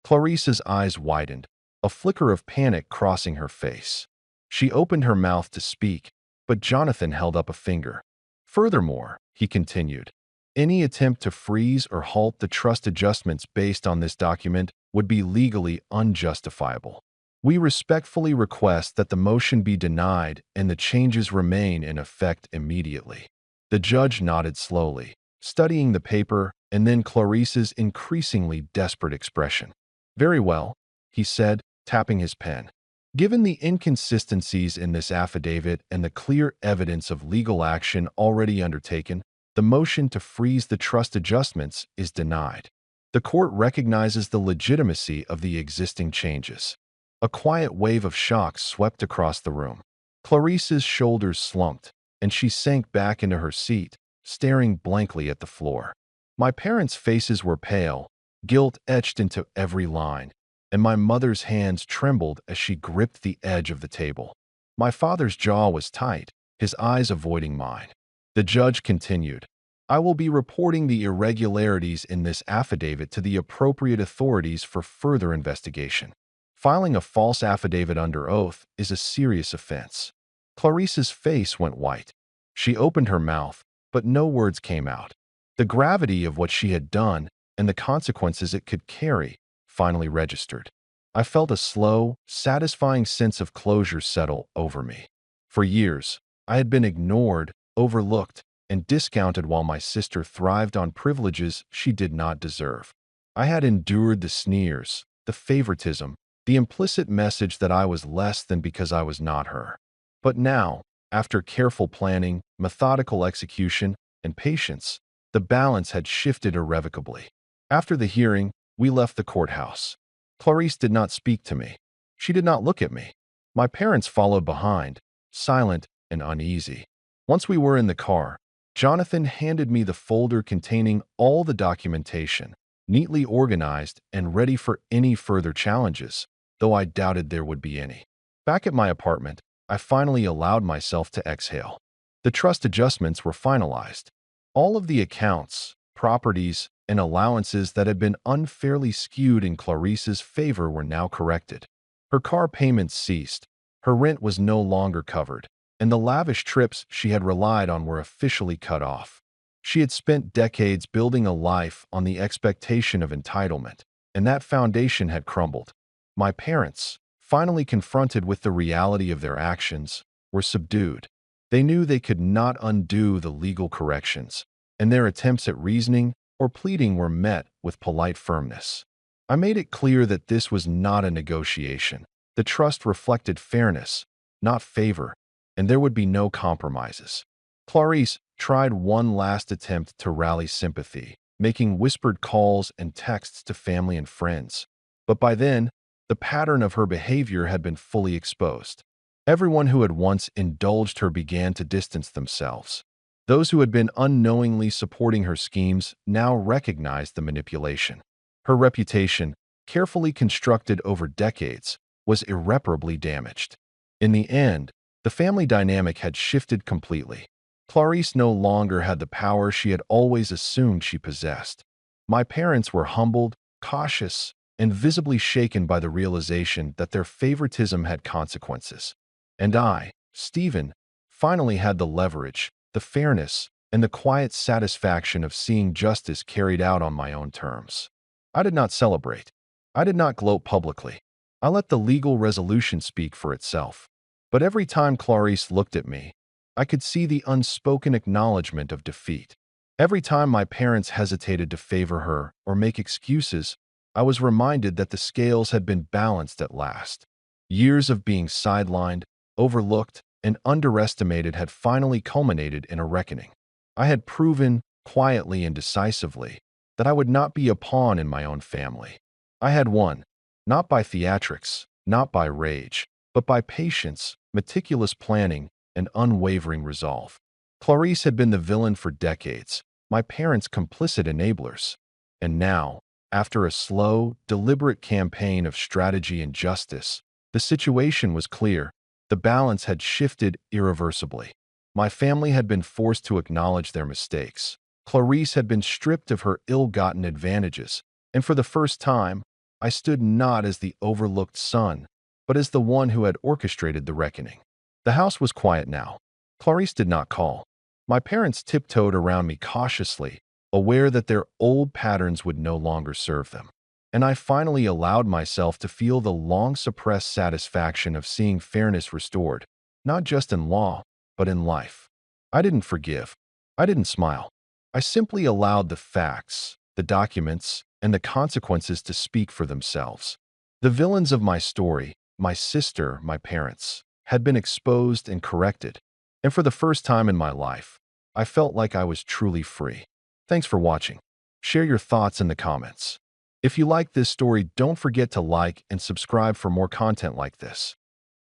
Clarice's eyes widened, a flicker of panic crossing her face. She opened her mouth to speak, but Jonathan held up a finger. Furthermore, he continued, any attempt to freeze or halt the trust adjustments based on this document would be legally unjustifiable. We respectfully request that the motion be denied and the changes remain in effect immediately. The judge nodded slowly, studying the paper and then Clarice's increasingly desperate expression. Very well, he said, tapping his pen. Given the inconsistencies in this affidavit and the clear evidence of legal action already undertaken, the motion to freeze the trust adjustments is denied. The court recognizes the legitimacy of the existing changes. A quiet wave of shock swept across the room. Clarice's shoulders slumped, and she sank back into her seat, staring blankly at the floor. My parents' faces were pale, guilt etched into every line, and my mother's hands trembled as she gripped the edge of the table. My father's jaw was tight, his eyes avoiding mine. The judge continued, I will be reporting the irregularities in this affidavit to the appropriate authorities for further investigation. Filing a false affidavit under oath is a serious offense. Clarice's face went white. She opened her mouth, but no words came out. The gravity of what she had done and the consequences it could carry finally registered. I felt a slow, satisfying sense of closure settle over me. For years, I had been ignored, overlooked, and discounted while my sister thrived on privileges she did not deserve. I had endured the sneers, the favoritism, the implicit message that I was less than because I was not her. But now, after careful planning, methodical execution, and patience, the balance had shifted irrevocably. After the hearing, we left the courthouse. Clarice did not speak to me. She did not look at me. My parents followed behind, silent and uneasy. Once we were in the car, Jonathan handed me the folder containing all the documentation, neatly organized and ready for any further challenges, though I doubted there would be any. Back at my apartment, I finally allowed myself to exhale. The trust adjustments were finalized. All of the accounts, properties, and allowances that had been unfairly skewed in Clarice's favor were now corrected. Her car payments ceased, her rent was no longer covered, and the lavish trips she had relied on were officially cut off. She had spent decades building a life on the expectation of entitlement, and that foundation had crumbled. My parents, finally confronted with the reality of their actions, were subdued. They knew they could not undo the legal corrections, and their attempts at reasoning or pleading were met with polite firmness. I made it clear that this was not a negotiation. The trust reflected fairness, not favor, and there would be no compromises. Clarice tried one last attempt to rally sympathy, making whispered calls and texts to family and friends. But by then, the pattern of her behavior had been fully exposed. Everyone who had once indulged her began to distance themselves. Those who had been unknowingly supporting her schemes now recognized the manipulation. Her reputation, carefully constructed over decades, was irreparably damaged. In the end, the family dynamic had shifted completely. Clarice no longer had the power she had always assumed she possessed. My parents were humbled, cautious, and visibly shaken by the realization that their favoritism had consequences. And I, Stephen, finally had the leverage, the fairness, and the quiet satisfaction of seeing justice carried out on my own terms. I did not celebrate. I did not gloat publicly. I let the legal resolution speak for itself. But every time Clarice looked at me, I could see the unspoken acknowledgement of defeat. Every time my parents hesitated to favor her or make excuses, I was reminded that the scales had been balanced at last. Years of being sidelined, overlooked, and underestimated had finally culminated in a reckoning. I had proven, quietly and decisively, that I would not be a pawn in my own family. I had won, not by theatrics, not by rage, but by patience, meticulous planning, and unwavering resolve. Clarice had been the villain for decades, my parents complicit enablers. And now, after a slow, deliberate campaign of strategy and justice, the situation was clear. The balance had shifted irreversibly. My family had been forced to acknowledge their mistakes. Clarice had been stripped of her ill-gotten advantages, and for the first time, I stood not as the overlooked son, but as the one who had orchestrated the reckoning. The house was quiet now. Clarice did not call. My parents tiptoed around me cautiously, aware that their old patterns would no longer serve them. And I finally allowed myself to feel the long-suppressed satisfaction of seeing fairness restored, not just in law, but in life. I didn't forgive. I didn't smile. I simply allowed the facts, the documents, and the consequences to speak for themselves. The villains of my story, my sister, my parents, had been exposed and corrected, and for the first time in my life, I felt like I was truly free. Thanks for watching. Share your thoughts in the comments. If you like this story, don't forget to like and subscribe for more content like this.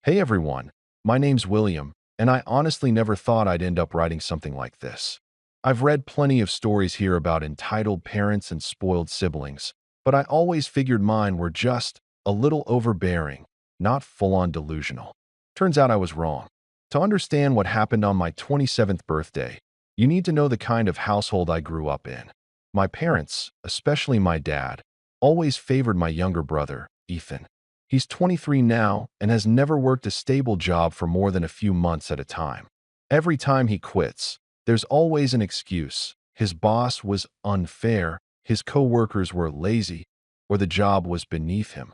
Hey everyone, my name's William, and I honestly never thought I'd end up writing something like this. I've read plenty of stories here about entitled parents and spoiled siblings, but I always figured mine were just a little overbearing, not full-on delusional. Turns out I was wrong. To understand what happened on my 27th birthday, you need to know the kind of household I grew up in. My parents, especially my dad, always favored my younger brother, Ethan. He's 23 now and has never worked a stable job for more than a few months at a time. Every time he quits, there's always an excuse. His boss was unfair, his co-workers were lazy, or the job was beneath him.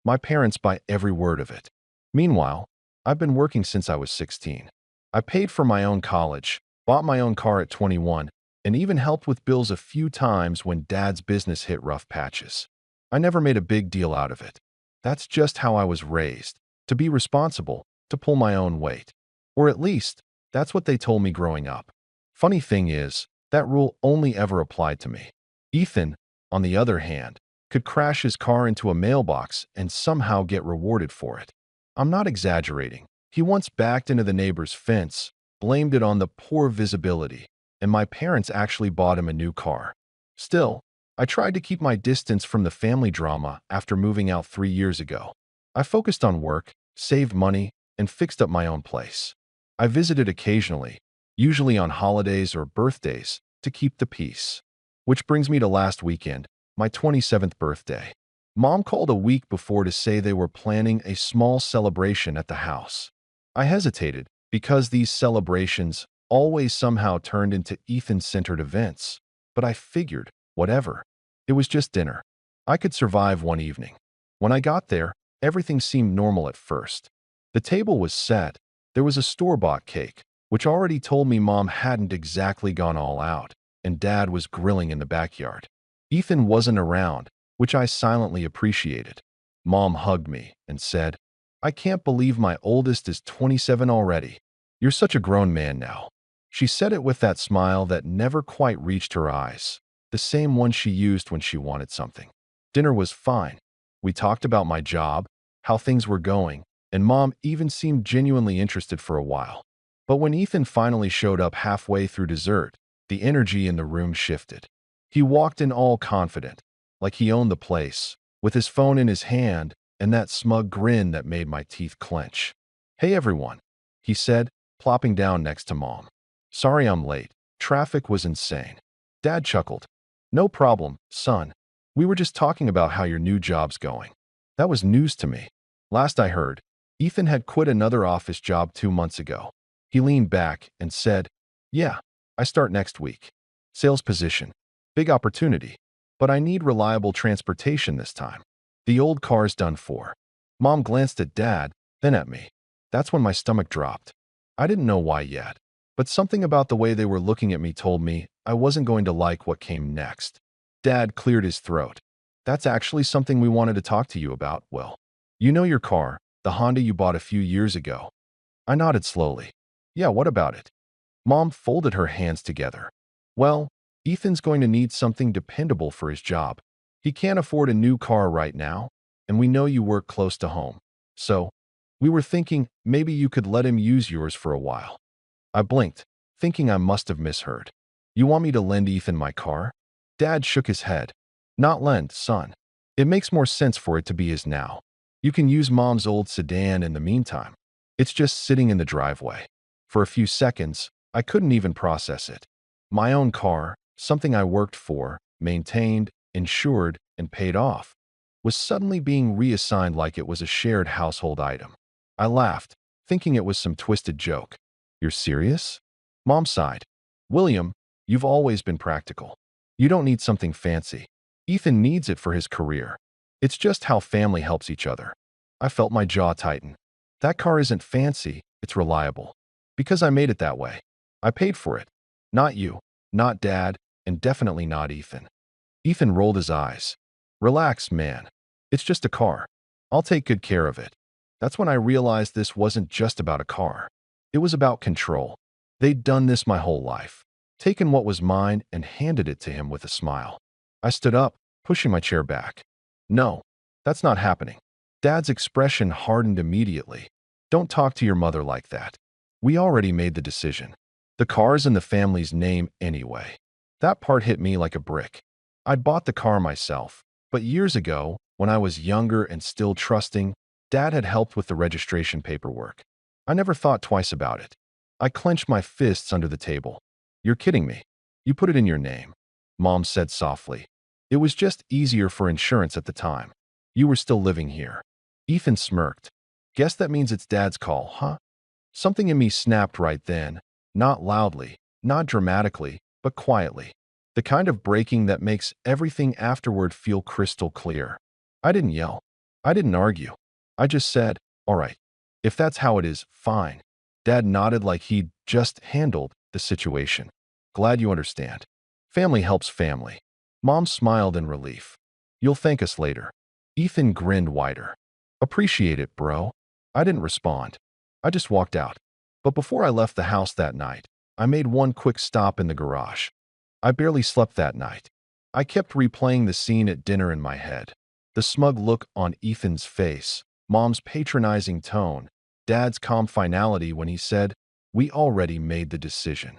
My parents buy every word of it. Meanwhile, I've been working since I was 16. I paid for my own college, bought my own car at 21, and even helped with bills a few times when Dad's business hit rough patches. I never made a big deal out of it. That's just how I was raised, to be responsible, to pull my own weight. Or at least, that's what they told me growing up. Funny thing is, that rule only ever applied to me. Ethan, on the other hand, could crash his car into a mailbox and somehow get rewarded for it. I'm not exaggerating. He once backed into the neighbor's fence, blamed it on the poor visibility, and my parents actually bought him a new car. Still, I tried to keep my distance from the family drama after moving out 3 years ago. I focused on work, saved money, and fixed up my own place. I visited occasionally, usually on holidays or birthdays, to keep the peace. Which brings me to last weekend, my 27th birthday. Mom called a week before to say they were planning a small celebration at the house. I hesitated because these celebrations always somehow turned into Ethan-centered events, but I figured, whatever. It was just dinner. I could survive one evening. When I got there, everything seemed normal at first. The table was set. There was a store-bought cake, which already told me Mom hadn't exactly gone all out, and Dad was grilling in the backyard. Ethan wasn't around, which I silently appreciated. Mom hugged me and said, "I can't believe my oldest is 27 already. You're such a grown man now." She said it with that smile that never quite reached her eyes, the same one she used when she wanted something. Dinner was fine. We talked about my job, how things were going, and Mom even seemed genuinely interested for a while. But when Ethan finally showed up halfway through dessert, the energy in the room shifted. He walked in all confident, like he owned the place, with his phone in his hand and that smug grin that made my teeth clench. "Hey everyone," he said, plopping down next to Mom. "Sorry I'm late. Traffic was insane." Dad chuckled. "No problem, son. We were just talking about how your new job's going." That was news to me. Last I heard, Ethan had quit another office job 2 months ago. He leaned back and said, "Yeah, I start next week. Sales position. Big opportunity. But I need reliable transportation this time. The old car's done for." Mom glanced at Dad, then at me. That's when my stomach dropped. I didn't know why yet, but something about the way they were looking at me told me I wasn't going to like what came next. Dad cleared his throat. "That's actually something we wanted to talk to you about, Will. You know your car, the Honda you bought a few years ago." I nodded slowly. "Yeah, what about it?" Mom folded her hands together. "Well, Ethan's going to need something dependable for his job. He can't afford a new car right now, and we know you work close to home. So, we were thinking maybe you could let him use yours for a while." I blinked, thinking I must have misheard. "You want me to lend Ethan my car?" Dad shook his head. "Not lend, son. It makes more sense for it to be his now. You can use Mom's old sedan in the meantime. It's just sitting in the driveway." For a few seconds, I couldn't even process it. My own car, something I worked for, maintained, insured, and paid off, was suddenly being reassigned like it was a shared household item. I laughed, thinking it was some twisted joke. You're serious? Mom sighed. William, you've always been practical. You don't need something fancy. Ethan needs it for his career. It's just how family helps each other. I felt my jaw tighten. That car isn't fancy, it's reliable. Because I made it that way. I paid for it. Not you, not Dad, and definitely not Ethan. Ethan rolled his eyes. Relax, man. It's just a car. I'll take good care of it. That's when I realized this wasn't just about a car. It was about control. They'd done this my whole life. Taken what was mine and handed it to him with a smile. I stood up, pushing my chair back. No, that's not happening. Dad's expression hardened immediately. Don't talk to your mother like that. We already made the decision. The car's in the family's name anyway. That part hit me like a brick. I'd bought the car myself, but years ago, when I was younger and still trusting, Dad had helped with the registration paperwork. I never thought twice about it. I clenched my fists under the table. You're kidding me. You put it in your name, Mom said softly. It was just easier for insurance at the time. You were still living here. Ethan smirked. Guess that means it's Dad's call, huh? Something in me snapped right then, not loudly, not dramatically, but quietly. The kind of breaking that makes everything afterward feel crystal clear. I didn't yell. I didn't argue. I just said, all right. If that's how it is, fine. Dad nodded like he'd just handled the situation. Glad you understand. Family helps family. Mom smiled in relief. You'll thank us later. Ethan grinned wider. Appreciate it, bro. I didn't respond. I just walked out. But before I left the house that night, I made one quick stop in the garage. I barely slept that night. I kept replaying the scene at dinner in my head. The smug look on Ethan's face, Mom's patronizing tone, Dad's calm finality when he said, "We already made the decision."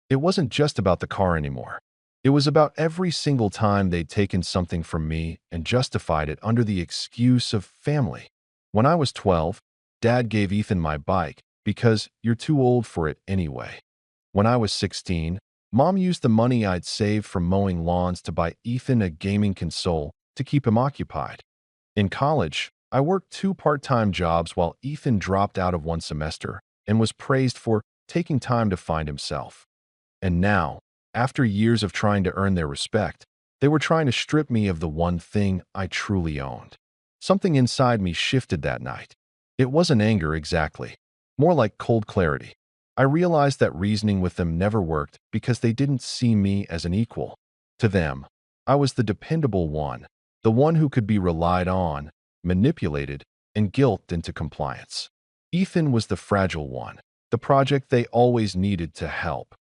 It wasn't just about the car anymore. It was about every single time they'd taken something from me and justified it under the excuse of family. When I was 12, Dad gave Ethan my bike because you're too old for it anyway. When I was 16, Mom used the money I'd saved from mowing lawns to buy Ethan a gaming console to keep him occupied. In college, I worked 2 part-time jobs while Ethan dropped out of one semester and was praised for taking time to find himself. And now, after years of trying to earn their respect, they were trying to strip me of the one thing I truly owned. Something inside me shifted that night. It wasn't anger exactly, more like cold clarity. I realized that reasoning with them never worked because they didn't see me as an equal. To them, I was the dependable one, the one who could be relied on, manipulated, and guilted into compliance. Ethan was the fragile one, the project they always needed to help.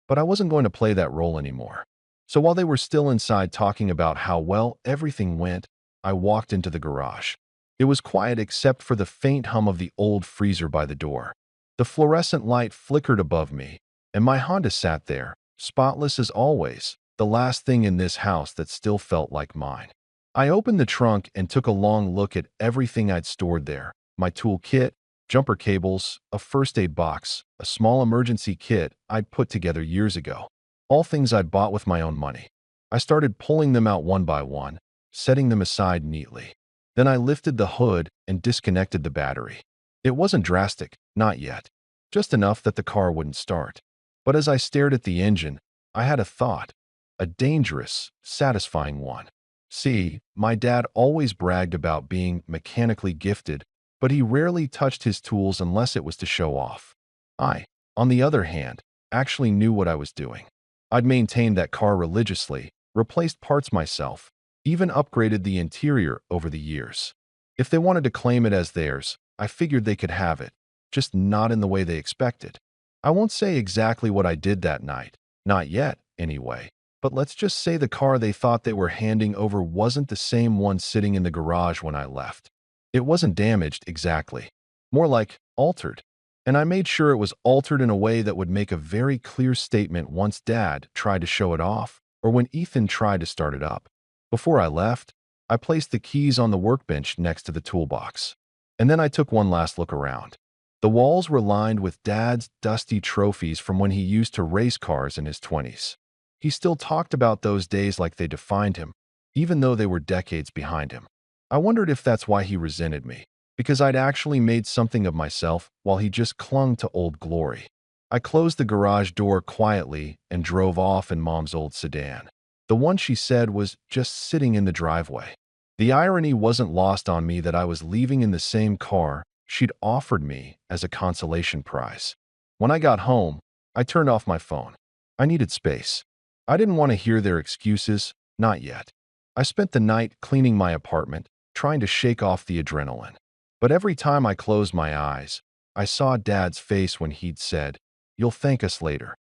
But I wasn't going to play that role anymore. So while they were still inside talking about how well everything went, I walked into the garage. It was quiet except for the faint hum of the old freezer by the door. The fluorescent light flickered above me, and my Honda sat there, spotless as always, the last thing in this house that still felt like mine. I opened the trunk and took a long look at everything I'd stored there. My tool kit, jumper cables, a first aid box, a small emergency kit I'd put together years ago. All things I'd bought with my own money. I started pulling them out one by one, setting them aside neatly. Then I lifted the hood and disconnected the battery. It wasn't drastic, not yet. Just enough that the car wouldn't start. But as I stared at the engine, I had a thought. A dangerous, satisfying one. See, my dad always bragged about being mechanically gifted, but he rarely touched his tools unless it was to show off. I, on the other hand, actually knew what I was doing. I'd maintained that car religiously, replaced parts myself, even upgraded the interior over the years. If they wanted to claim it as theirs, I figured they could have it, just not in the way they expected. I won't say exactly what I did that night, not yet, anyway, but let's just say the car they thought they were handing over wasn't the same one sitting in the garage when I left. It wasn't damaged exactly, more like altered. And I made sure it was altered in a way that would make a very clear statement once Dad tried to show it off or when Ethan tried to start it up. Before I left, I placed the keys on the workbench next to the toolbox. And then I took one last look around. The walls were lined with Dad's dusty trophies from when he used to race cars in his 20s. He still talked about those days like they defined him, even though they were decades behind him. I wondered if that's why he resented me, because I'd actually made something of myself while he just clung to old glory. I closed the garage door quietly and drove off in Mom's old sedan. The one she said was just sitting in the driveway. The irony wasn't lost on me that I was leaving in the same car she'd offered me as a consolation prize. When I got home, I turned off my phone. I needed space. I didn't want to hear their excuses, not yet. I spent the night cleaning my apartment, trying to shake off the adrenaline. But every time I closed my eyes, I saw Dad's face when he'd said, "You'll thank us later."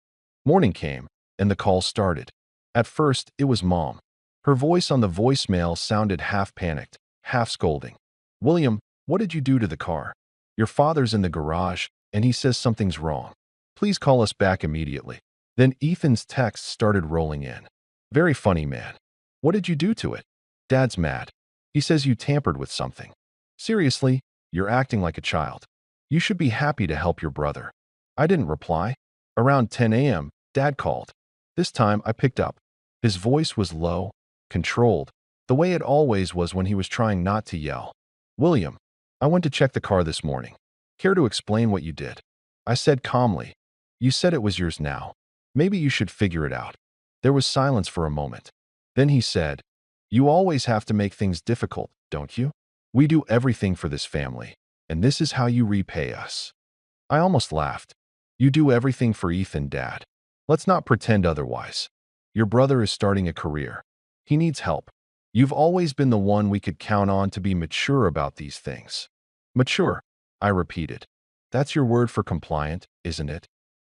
Morning came, and the call started. At first, it was Mom. Her voice on the voicemail sounded half panicked, half scolding. "William, what did you do to the car? Your father's in the garage, and he says something's wrong. Please call us back immediately." Then Ethan's texts started rolling in. "Very funny, man. What did you do to it? Dad's mad. He says you tampered with something. Seriously, you're acting like a child. You should be happy to help your brother." I didn't reply. Around 10 a.m., Dad called. This time I picked up. His voice was low, controlled, the way it always was when he was trying not to yell. "William, I went to check the car this morning. Care to explain what you did?" I said calmly, "You said it was yours now. Maybe you should figure it out." There was silence for a moment. Then he said, "You always have to make things difficult, don't you? We do everything for this family, and this is how you repay us." I almost laughed. "You do everything for Ethan, Dad. Let's not pretend otherwise. Your brother is starting a career. He needs help. You've always been the one we could count on to be mature about these things." "Mature," I repeated. "That's your word for compliant, isn't it?"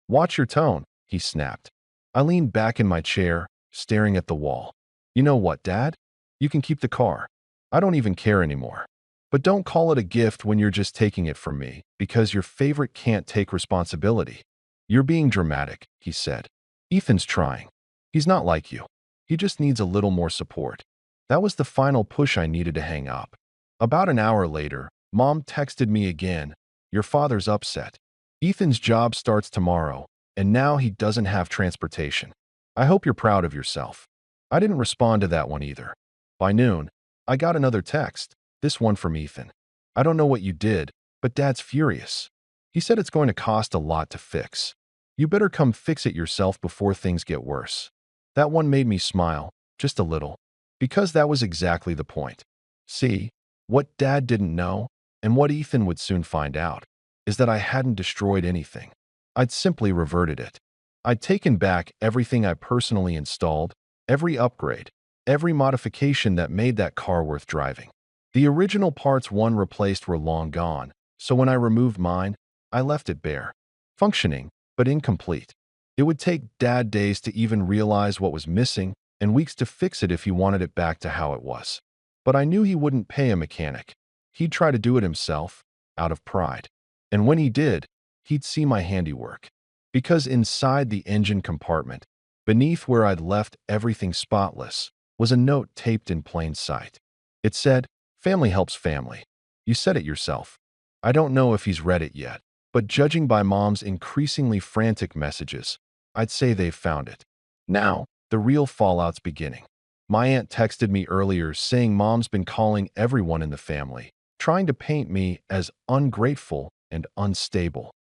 "Watch your tone," he snapped. I leaned back in my chair, staring at the wall. "You know what, Dad? You can keep the car. I don't even care anymore. But don't call it a gift when you're just taking it from me, because your favorite can't take responsibility." "You're being dramatic," he said. "Ethan's trying. He's not like you. He just needs a little more support." That was the final push I needed to hang up. About an hour later, Mom texted me again. "Your father's upset. Ethan's job starts tomorrow, and now he doesn't have transportation. I hope you're proud of yourself." I didn't respond to that one either. By noon, I got another text, this one from Ethan. "I don't know what you did, but Dad's furious. He said it's going to cost a lot to fix. You better come fix it yourself before things get worse." That one made me smile, just a little, because that was exactly the point. See, what Dad didn't know, and what Ethan would soon find out, is that I hadn't destroyed anything. I'd simply reverted it. I'd taken back everything I personally installed, every upgrade, every modification that made that car worth driving. The original parts one replaced were long gone, so when I removed mine, I left it bare. Functioning, but incomplete. It would take Dad days to even realize what was missing, and weeks to fix it if he wanted it back to how it was. But I knew he wouldn't pay a mechanic. He'd try to do it himself, out of pride. And when he did, he'd see my handiwork. Because inside the engine compartment, beneath where I'd left everything spotless, was a note taped in plain sight. It said, "Family helps family. You said it yourself." I don't know if he's read it yet, but judging by Mom's increasingly frantic messages, I'd say they've found it. Now, the real fallout's beginning. My aunt texted me earlier saying Mom's been calling everyone in the family, trying to paint me as ungrateful and unstable.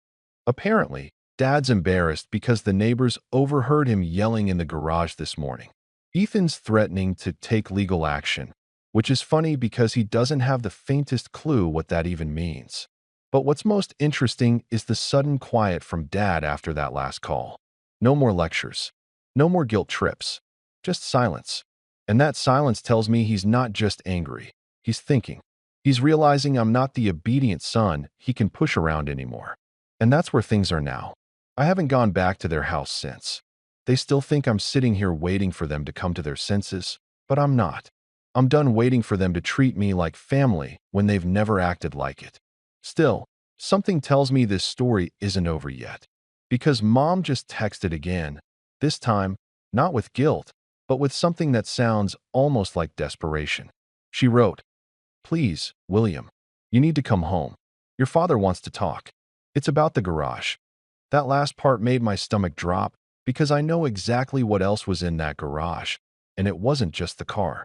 Apparently, Dad's embarrassed because the neighbors overheard him yelling in the garage this morning. Ethan's threatening to take legal action, which is funny because he doesn't have the faintest clue what that even means. But what's most interesting is the sudden quiet from Dad after that last call. No more lectures. No more guilt trips. Just silence. And that silence tells me he's not just angry. He's thinking. He's realizing I'm not the obedient son he can push around anymore. And that's where things are now. I haven't gone back to their house since. They still think I'm sitting here waiting for them to come to their senses, but I'm not. I'm done waiting for them to treat me like family when they've never acted like it. Still, something tells me this story isn't over yet. Because Mom just texted again, this time, not with guilt, but with something that sounds almost like desperation. She wrote, "Please, William, you need to come home. Your father wants to talk." It's about the garage. That last part made my stomach drop because I know exactly what else was in that garage, and it wasn't just the car.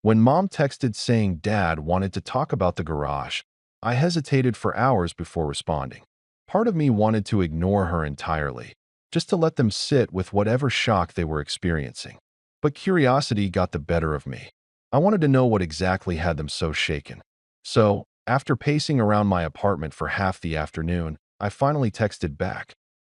When Mom texted saying Dad wanted to talk about the garage, I hesitated for hours before responding. Part of me wanted to ignore her entirely, just to let them sit with whatever shock they were experiencing. But curiosity got the better of me. I wanted to know what exactly had them so shaken. So, after pacing around my apartment for half the afternoon, I finally texted back.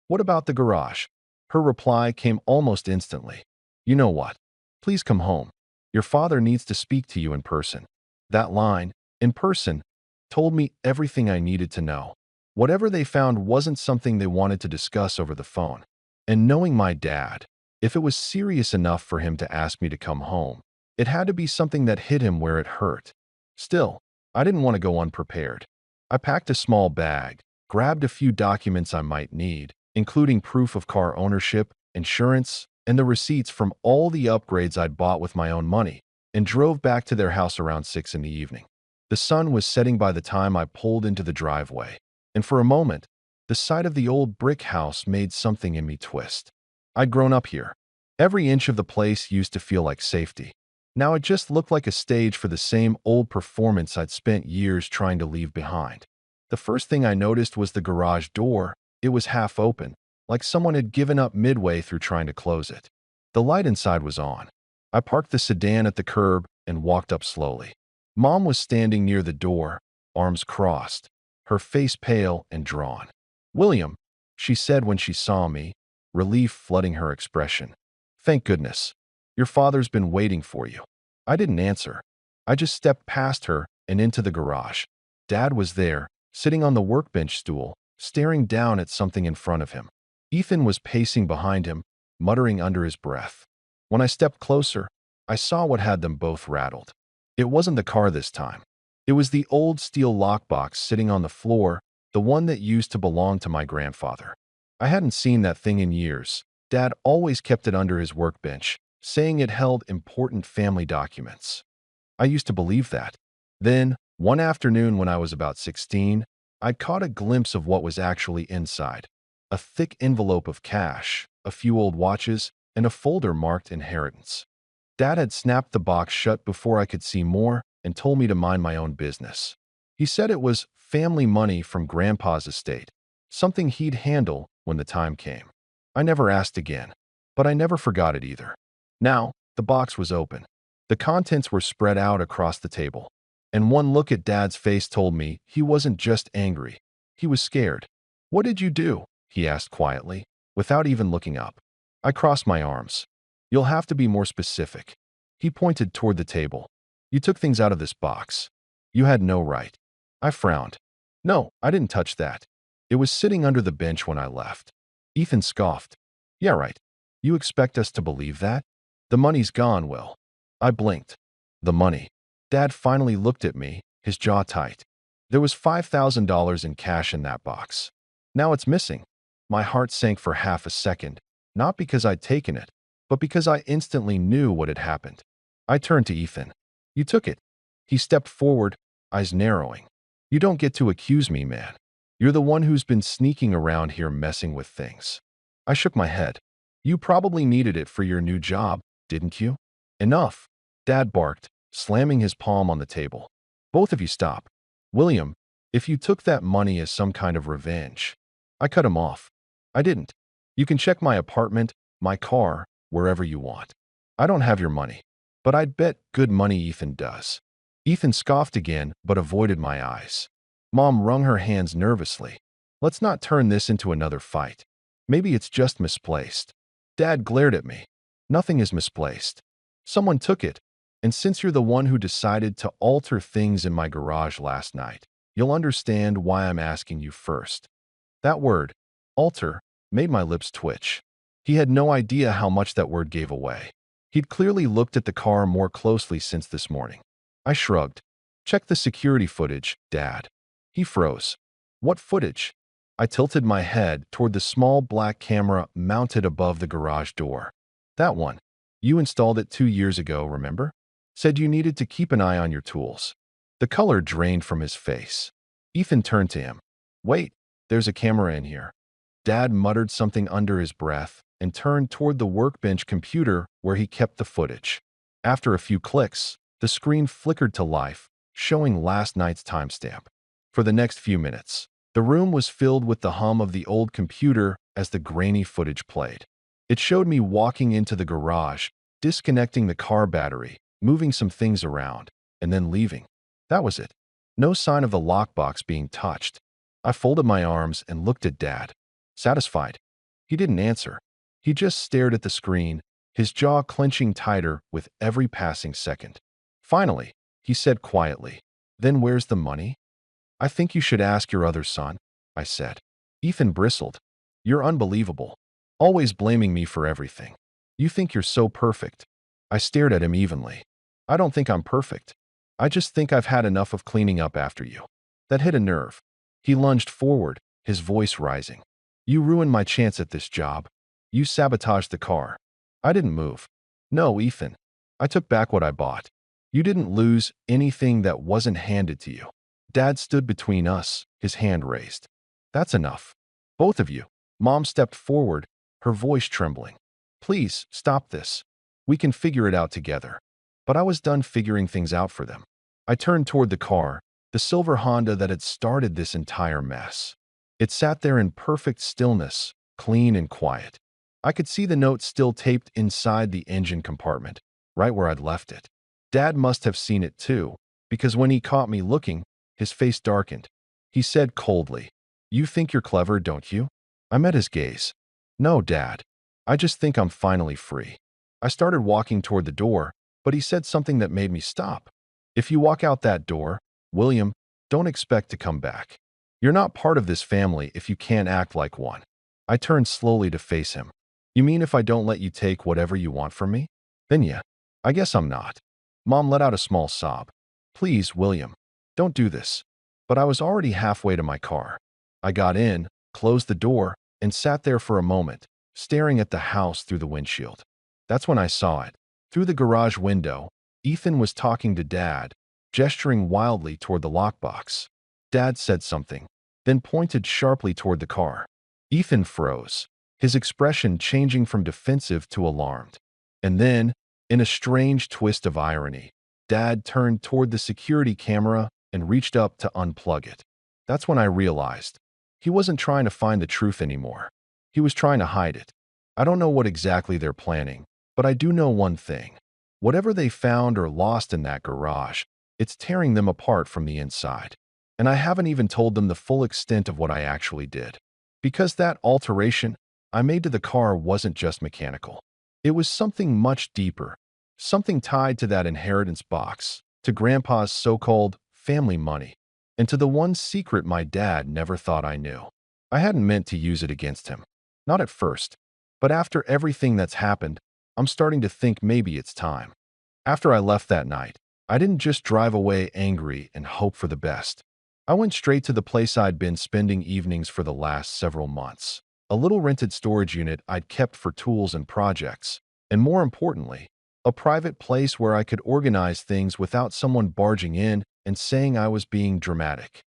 What about the garage? Her reply came almost instantly. You know what? Please come home. Your father needs to speak to you in person. That line, in person, told me everything I needed to know. Whatever they found wasn't something they wanted to discuss over the phone. And knowing my dad, if it was serious enough for him to ask me to come home, it had to be something that hit him where it hurt. Still, I didn't want to go unprepared. I packed a small bag, grabbed a few documents I might need, including proof of car ownership, insurance, and the receipts from all the upgrades I'd bought with my own money, and drove back to their house around 6 in the evening. The sun was setting by the time I pulled into the driveway, and for a moment, the sight of the old brick house made something in me twist. I'd grown up here. Every inch of the place used to feel like safety. Now it just looked like a stage for the same old performance I'd spent years trying to leave behind. The first thing I noticed was the garage door. It was half open, like someone had given up midway through trying to close it. The light inside was on. I parked the sedan at the curb and walked up slowly. Mom was standing near the door, arms crossed, her face pale and drawn. "William," she said when she saw me, relief flooding her expression. "Thank goodness. Your father's been waiting for you." I didn't answer. I just stepped past her and into the garage. Dad was there, sitting on the workbench stool, staring down at something in front of him. Ethan was pacing behind him, muttering under his breath. When I stepped closer, I saw what had them both rattled. It wasn't the car this time. It was the old steel lockbox sitting on the floor, the one that used to belong to my grandfather. I hadn't seen that thing in years. Dad always kept it under his workbench, saying it held important family documents. I used to believe that. Then, one afternoon when I was about 16, I caught a glimpse of what was actually inside. A thick envelope of cash, a few old watches, and a folder marked inheritance. Dad had snapped the box shut before I could see more and told me to mind my own business. He said it was family money from Grandpa's estate, something he'd handle when the time came. I never asked again, but I never forgot it either. Now, the box was open. The contents were spread out across the table, and one look at Dad's face told me he wasn't just angry. He was scared. "What did you do?" he asked quietly, without even looking up. I crossed my arms. "You'll have to be more specific." He pointed toward the table. "You took things out of this box. You had no right." I frowned. "No, I didn't touch that. It was sitting under the bench when I left." Ethan scoffed. "Yeah, right. You expect us to believe that? The money's gone, Will." I blinked. The money. Dad finally looked at me, his jaw tight. There was $5,000 in cash in that box. Now it's missing. My heart sank for half a second, not because I'd taken it, but because I instantly knew what had happened. I turned to Ethan. "You took it." He stepped forward, eyes narrowing. "You don't get to accuse me, man. You're the one who's been sneaking around here messing with things." I shook my head. "You probably needed it for your new job, didn't you?" "Enough," Dad barked, slamming his palm on the table. "Both of you stop. William, if you took that money as some kind of revenge." I cut him off. "I didn't. You can check my apartment, my car, wherever you want. I don't have your money, but I'd bet good money Ethan does." Ethan scoffed again, but avoided my eyes. Mom wrung her hands nervously. "Let's not turn this into another fight. Maybe it's just misplaced." Dad glared at me. "Nothing is misplaced. Someone took it, and since you're the one who decided to alter things in my garage last night, you'll understand why I'm asking you first." That word, alter, made my lips twitch. He had no idea how much that word gave away. He'd clearly looked at the car more closely since this morning. I shrugged. "Check the security footage, Dad." He froze. "What footage?" I tilted my head toward the small black camera mounted above the garage door. "That one. You installed it 2 years ago, remember? Said you needed to keep an eye on your tools." The color drained from his face. Ethan turned to him. "Wait, There's a camera in here. Dad muttered something under his breath and turned toward the workbench computer where he kept the footage. After a few clicks, the screen flickered to life, showing last night's timestamp. For the next few minutes, the room was filled with the hum of the old computer as the grainy footage played. It showed me walking into the garage, disconnecting the car battery, moving some things around, and then leaving. That was it. No sign of the lockbox being touched. I folded my arms and looked at Dad. Satisfied. He didn't answer. He just stared at the screen, his jaw clenching tighter with every passing second. Finally, he said quietly, "Then where's the money?" "I think you should ask your other son," I said. Ethan bristled. "You're unbelievable. Always blaming me for everything. You think you're so perfect." I stared at him evenly. "I don't think I'm perfect. I just think I've had enough of cleaning up after you." That hit a nerve. He lunged forward, his voice rising. "You ruined my chance at this job. You sabotaged the car." I didn't move. "No, Ethan. I took back what I bought. You didn't lose anything that wasn't handed to you." Dad stood between us, his hand raised. "That's enough. Both of you." Mom stepped forward, her voice trembling. "Please, stop this. We can figure it out together." But I was done figuring things out for them. I turned toward the car, the silver Honda that had started this entire mess. It sat there in perfect stillness, clean and quiet. I could see the note still taped inside the engine compartment, right where I'd left it. Dad must have seen it too, because when he caught me looking, his face darkened. He said coldly, "You think you're clever, don't you?" I met his gaze. "No, Dad. I just think I'm finally free." I started walking toward the door, but he said something that made me stop. "If you walk out that door, William, don't expect to come back. You're not part of this family if you can't act like one." I turned slowly to face him. "You mean if I don't let you take whatever you want from me? Then yeah, I guess I'm not." Mom let out a small sob. "Please, William, don't do this." But I was already halfway to my car. I got in, closed the door, and sat there for a moment, staring at the house through the windshield. That's when I saw it. Through the garage window, Ethan was talking to Dad, gesturing wildly toward the lockbox. Dad said something, then pointed sharply toward the car. Ethan froze, his expression changing from defensive to alarmed. And then, in a strange twist of irony, Dad turned toward the security camera and reached up to unplug it. That's when I realized he wasn't trying to find the truth anymore. He was trying to hide it. I don't know what exactly they're planning, but I do know one thing. Whatever they found or lost in that garage, it's tearing them apart from the inside. And I haven't even told them the full extent of what I actually did. Because that alteration I made to the car wasn't just mechanical. It was something much deeper, something tied to that inheritance box, to Grandpa's so-called family money, and to the one secret my dad never thought I knew. I hadn't meant to use it against him. Not at first. But after everything that's happened, I'm starting to think maybe it's time. After I left that night, I didn't just drive away angry and hope for the best. I went straight to the place I'd been spending evenings for the last several months. A little rented storage unit I'd kept for tools and projects. And more importantly, a private place where I could organize things without someone barging in and saying I was being dramatic.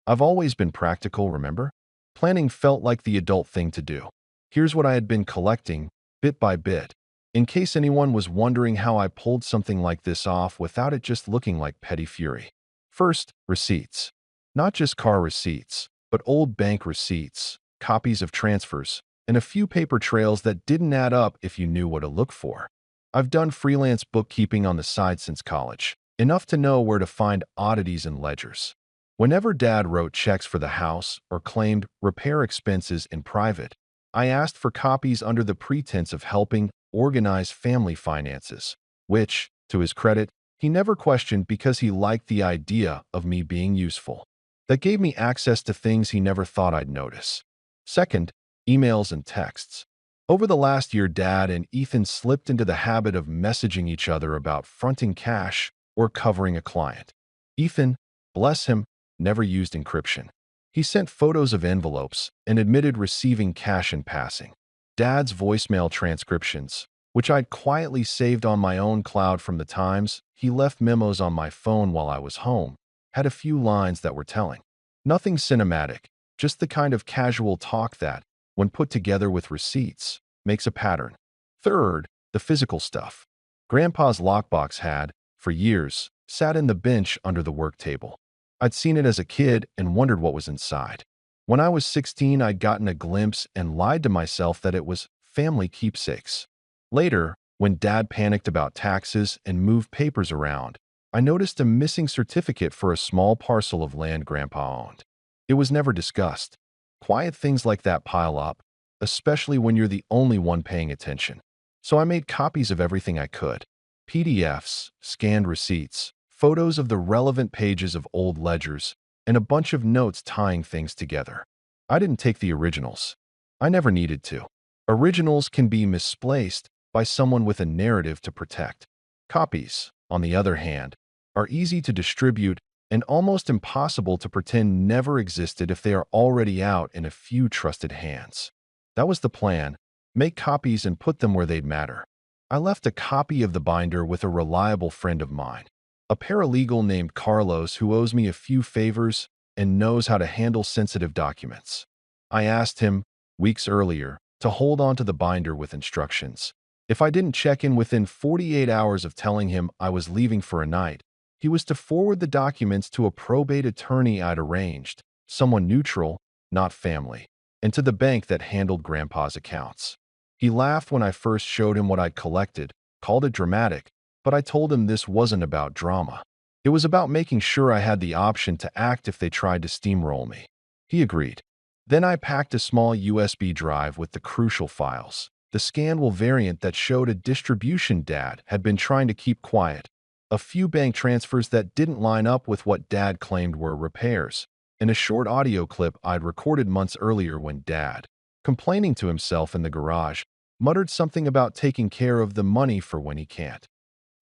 I've always been practical, remember? Planning felt like the adult thing to do. Here's what I had been collecting, bit by bit, in case anyone was wondering how I pulled something like this off without it just looking like petty fury. First, receipts. Not just car receipts, but old bank receipts, copies of transfers, and a few paper trails that didn't add up if you knew what to look for. I've done freelance bookkeeping on the side since college, enough to know where to find oddities and ledgers. Whenever Dad wrote checks for the house or claimed repair expenses in private, I asked for copies under the pretense of helping organize family finances, which, to his credit, he never questioned because he liked the idea of me being useful. That gave me access to things he never thought I'd notice. Second, emails and texts. Over the last year, Dad and Ethan slipped into the habit of messaging each other about fronting cash or covering a client. Ethan, bless him, never used encryption. He sent photos of envelopes and admitted receiving cash in passing. Dad's voicemail transcriptions, which I'd quietly saved on my own cloud from the times he left memos on my phone while I was home, had a few lines that were telling. Nothing cinematic, Just the kind of casual talk that, when put together with receipts, makes a pattern. Third, the physical stuff. Grandpa's lockbox had, for years, sat in the bench under the work table. I'd seen it as a kid and wondered what was inside. When I was 16, I'd gotten a glimpse and lied to myself that it was family keepsakes. Later, when Dad panicked about taxes and moved papers around, I noticed a missing certificate for a small parcel of land Grandpa owned. It was never discussed. Quiet things like that pile up, especially when you're the only one paying attention. So I made copies of everything I could. PDFs, scanned receipts, photos of the relevant pages of old ledgers, and a bunch of notes tying things together. I didn't take the originals. I never needed to. Originals can be misplaced by someone with a narrative to protect. Copies, on the other hand, are easy to distribute and almost impossible to pretend never existed if they are already out in a few trusted hands. That was the plan. Make copies and put them where they'd matter. I left a copy of the binder with a reliable friend of mine, a paralegal named Carlos who owes me a few favors and knows how to handle sensitive documents. I asked him, weeks earlier, to hold on to the binder with instructions. If I didn't check in within 48 hours of telling him I was leaving for a night, he was to forward the documents to a probate attorney I'd arranged, someone neutral, not family, and to the bank that handled Grandpa's accounts. He laughed when I first showed him what I'd collected, called it dramatic, but I told him this wasn't about drama. It was about making sure I had the option to act if they tried to steamroll me. He agreed. Then I packed a small USB drive with the crucial files, the scannable variant that showed a distribution Dad had been trying to keep quiet, a few bank transfers that didn't line up with what Dad claimed were repairs, and a short audio clip I'd recorded months earlier when Dad, complaining to himself in the garage, muttered something about taking care of the money for when he can't.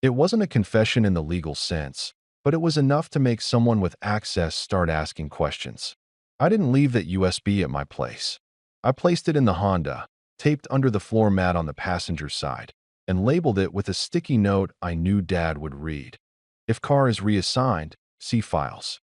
It wasn't a confession in the legal sense, but it was enough to make someone with access start asking questions. I didn't leave that USB at my place. I placed it in the Honda, taped under the floor mat on the passenger side, and labeled it with a sticky note I knew Dad would read. If car is reassigned, see files.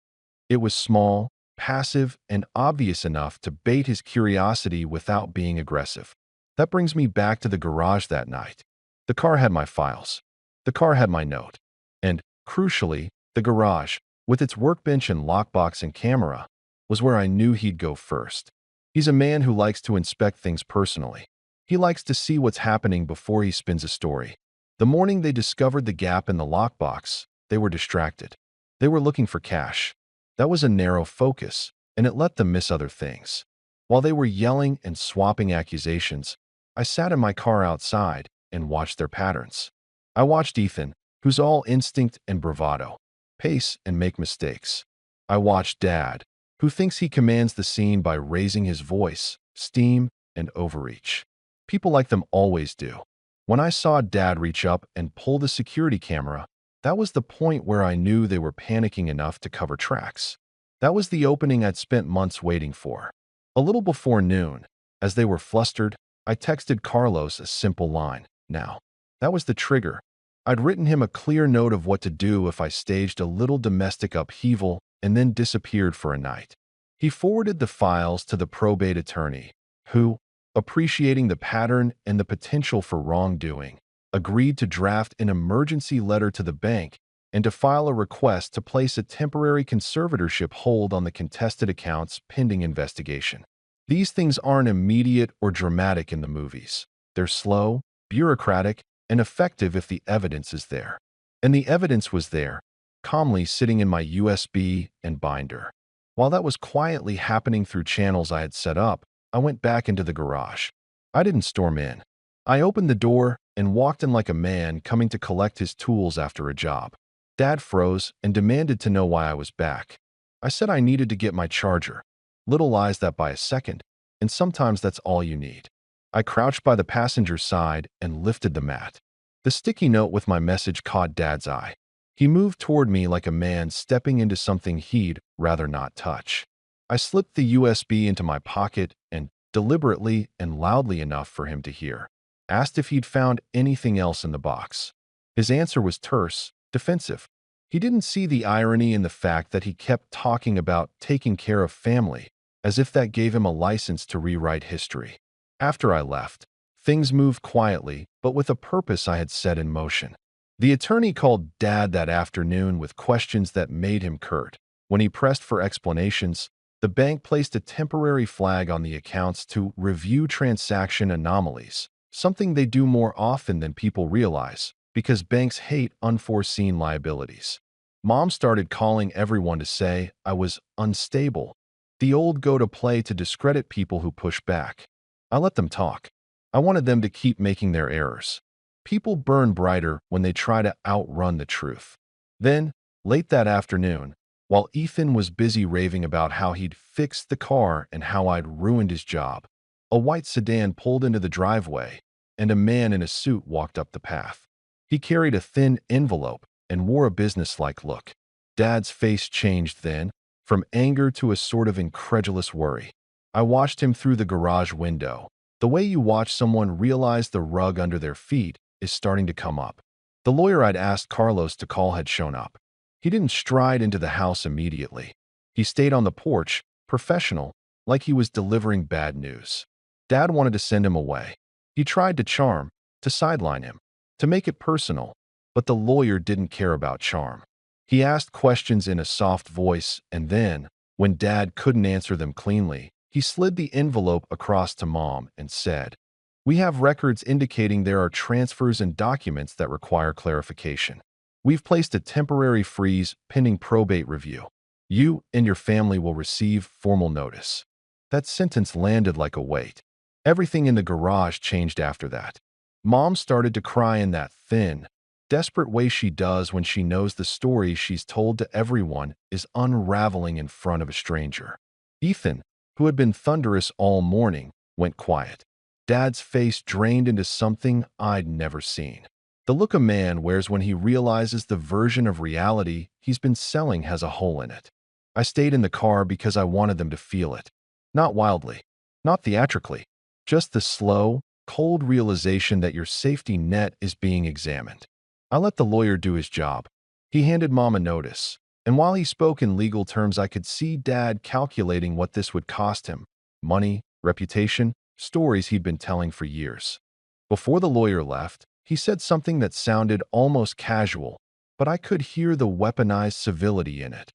It was small, passive, and obvious enough to bait his curiosity without being aggressive. That brings me back to the garage that night. The car had my files. The car had my note. And, crucially, the garage, with its workbench and lockbox and camera, was where I knew he'd go first. He's a man who likes to inspect things personally. He likes to see what's happening before he spins a story. The morning they discovered the gap in the lockbox, they were distracted. They were looking for cash. That was a narrow focus, and it let them miss other things. While they were yelling and swapping accusations, I sat in my car outside and watched their patterns. I watched Ethan, who's all instinct and bravado, pace and make mistakes. I watched Dad, who thinks he commands the scene by raising his voice, steam, and overreach. People like them always do. When I saw Dad reach up and pull the security camera, that was the point where I knew they were panicking enough to cover tracks. That was the opening I'd spent months waiting for. A little before noon, as they were flustered, I texted Carlos a simple line, "Now." That was the trigger. I'd written him a clear note of what to do if I staged a little domestic upheaval and then disappeared for a night. He forwarded the files to the probate attorney, who, appreciating the pattern and the potential for wrongdoing, agreed to draft an emergency letter to the bank and to file a request to place a temporary conservatorship hold on the contested accounts pending investigation. These things aren't immediate or dramatic in the movies. They're slow, bureaucratic, and effective if the evidence is there. And the evidence was there, calmly sitting in my USB and binder. While that was quietly happening through channels I had set up, I went back into the garage. I didn't storm in. I opened the door and walked in like a man coming to collect his tools after a job. Dad froze and demanded to know why I was back. I said I needed to get my charger. Little lies that by a second, and sometimes that's all you need. I crouched by the passenger side and lifted the mat. The sticky note with my message caught Dad's eye. He moved toward me like a man stepping into something he'd rather not touch. I slipped the USB into my pocket and, deliberately and loudly enough for him to hear, asked if he'd found anything else in the box. His answer was terse, defensive. He didn't see the irony in the fact that he kept talking about taking care of family, as if that gave him a license to rewrite history. After I left, things moved quietly, but with a purpose I had set in motion. The attorney called Dad that afternoon with questions that made him curt. When he pressed for explanations, the bank placed a temporary flag on the accounts to review transaction anomalies, something they do more often than people realize, because banks hate unforeseen liabilities. Mom started calling everyone to say I was unstable, the old go-to-play to discredit people who push back. I let them talk. I wanted them to keep making their errors. People burn brighter when they try to outrun the truth. Then, late that afternoon, while Ethan was busy raving about how he'd fixed the car and how I'd ruined his job, a white sedan pulled into the driveway, and a man in a suit walked up the path. He carried a thin envelope and wore a businesslike look. Dad's face changed then, from anger to a sort of incredulous worry. I watched him through the garage window, the way you watch someone realize the rug under their feet is starting to come up. The lawyer I'd asked Carlos to call had shown up. He didn't stride into the house immediately. He stayed on the porch, professional, like he was delivering bad news. Dad wanted to send him away. He tried to charm, to sideline him, to make it personal, but the lawyer didn't care about charm. He asked questions in a soft voice, and then, when Dad couldn't answer them cleanly, he slid the envelope across to Mom and said, "We have records indicating there are transfers and documents that require clarification. We've placed a temporary freeze pending probate review. You and your family will receive formal notice." That sentence landed like a weight. Everything in the garage changed after that. Mom started to cry in that thin, desperate way she does when she knows the story she's told to everyone is unraveling in front of a stranger. Ethan, who had been thunderous all morning, went quiet. Dad's face drained into something I'd never seen. The look a man wears when he realizes the version of reality he's been selling has a hole in it. I stayed in the car because I wanted them to feel it. Not wildly, not theatrically, just the slow, cold realization that your safety net is being examined. I let the lawyer do his job. He handed Mom a notice, and while he spoke in legal terms, I could see Dad calculating what this would cost him: money, reputation, stories he'd been telling for years. Before the lawyer left, he said something that sounded almost casual, but I could hear the weaponized civility in it.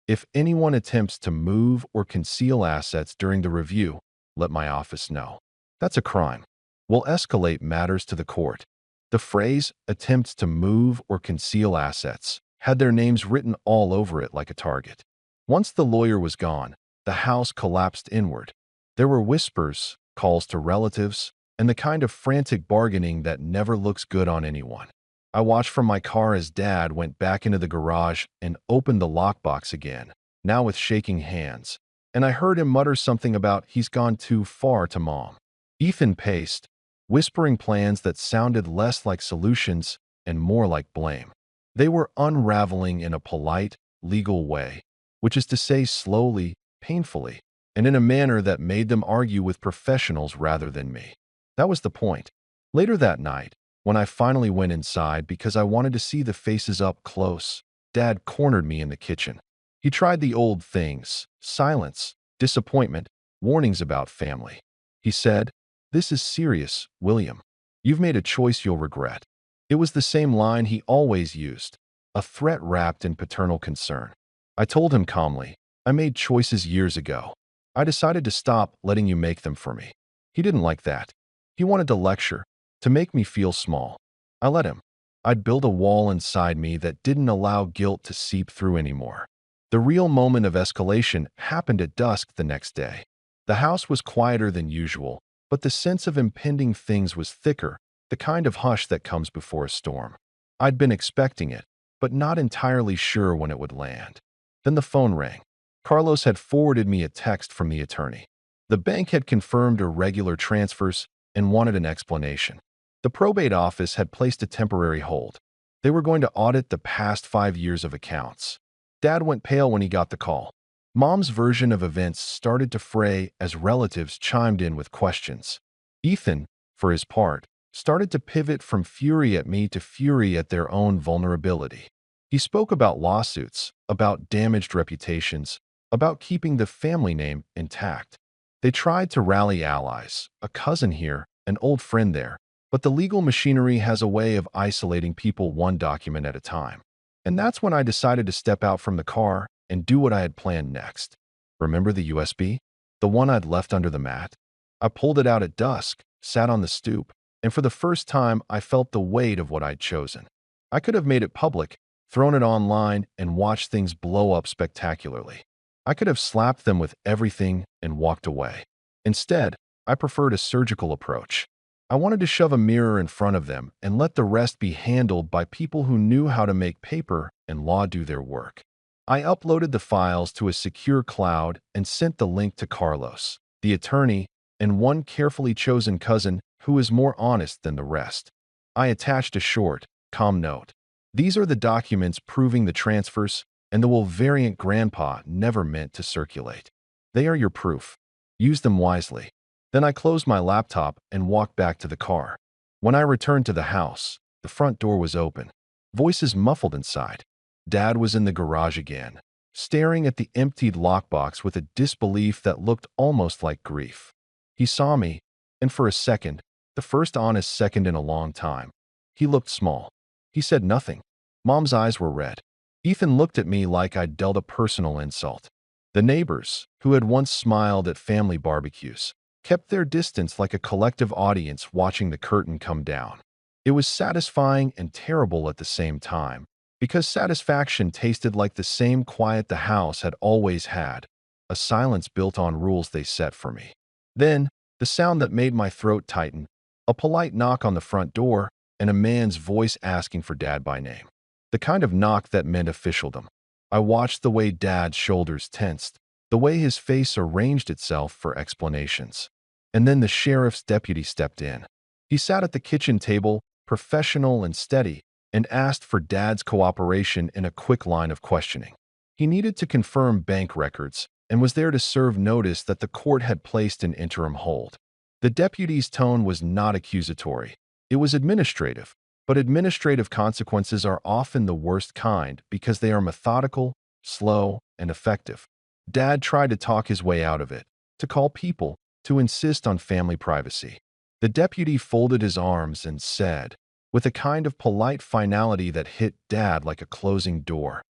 "If anyone attempts to move or conceal assets during the review, let my office know. That's a crime. We'll escalate matters to the court." The phrase, "attempts to move or conceal assets," had their names written all over it like a target. Once the lawyer was gone, the house collapsed inward. There were whispers, calls to relatives, and the kind of frantic bargaining that never looks good on anyone. I watched from my car as Dad went back into the garage and opened the lockbox again, now with shaking hands, and I heard him mutter something about he's gone too far to Mom. Ethan paced, whispering plans that sounded less like solutions and more like blame. They were unraveling in a polite, legal way, which is to say slowly, painfully, and in a manner that made them argue with professionals rather than me. That was the point. Later that night, when I finally went inside because I wanted to see the faces up close, Dad cornered me in the kitchen. He tried the old things: silence, disappointment, warnings about family. He said, "This is serious, William. You've made a choice you'll regret." It was the same line he always used, a threat wrapped in paternal concern. I told him calmly, "I made choices years ago. I decided to stop letting you make them for me." He didn't like that. He wanted to lecture, to make me feel small. I let him. I'd build a wall inside me that didn't allow guilt to seep through anymore. The real moment of escalation happened at dusk the next day. The house was quieter than usual, but the sense of impending things was thicker, the kind of hush that comes before a storm. I'd been expecting it, but not entirely sure when it would land. Then the phone rang. Carlos had forwarded me a text from the attorney. The bank had confirmed irregular transfers and wanted an explanation. The probate office had placed a temporary hold. They were going to audit the past 5 years of accounts. Dad went pale when he got the call. Mom's version of events started to fray as relatives chimed in with questions. Ethan, for his part, started to pivot from fury at me to fury at their own vulnerability. He spoke about lawsuits, about damaged reputations, about keeping the family name intact. They tried to rally allies, a cousin here, an old friend there, but the legal machinery has a way of isolating people one document at a time. And that's when I decided to step out from the car and do what I had planned next. Remember the USB? The one I'd left under the mat? I pulled it out at dusk, sat on the stoop, and for the first time I felt the weight of what I'd chosen. I could have made it public, thrown it online, and watched things blow up spectacularly. I could have slapped them with everything and walked away. Instead, I preferred a surgical approach. I wanted to shove a mirror in front of them and let the rest be handled by people who knew how to make paper and law do their work. I uploaded the files to a secure cloud and sent the link to Carlos, the attorney, and one carefully chosen cousin who is more honest than the rest. I attached a short, calm note. These are the documents proving the transfers and the will variant grandpa never meant to circulate. They are your proof. Use them wisely. Then I closed my laptop and walked back to the car. When I returned to the house, the front door was open. Voices muffled inside. Dad was in the garage again, staring at the emptied lockbox with a disbelief that looked almost like grief. He saw me, and for a second, the first honest second in a long time, he looked small. He said nothing. Mom's eyes were red. Ethan looked at me like I'd dealt a personal insult. The neighbors, who had once smiled at family barbecues, kept their distance like a collective audience watching the curtain come down. It was satisfying and terrible at the same time, because satisfaction tasted like the same quiet the house had always had, a silence built on rules they set for me. Then, the sound that made my throat tighten, a polite knock on the front door, and a man's voice asking for Dad by name. The kind of knock that meant officialdom. I watched the way Dad's shoulders tensed, the way his face arranged itself for explanations. And then the sheriff's deputy stepped in. He sat at the kitchen table, professional and steady, and asked for Dad's cooperation in a quick line of questioning. He needed to confirm bank records and was there to serve notice that the court had placed an interim hold. The deputy's tone was not accusatory. It was administrative, but administrative consequences are often the worst kind because they are methodical, slow, and effective. Dad tried to talk his way out of it, to call people, to insist on family privacy. The deputy folded his arms and said, with a kind of polite finality that hit Dad like a closing door,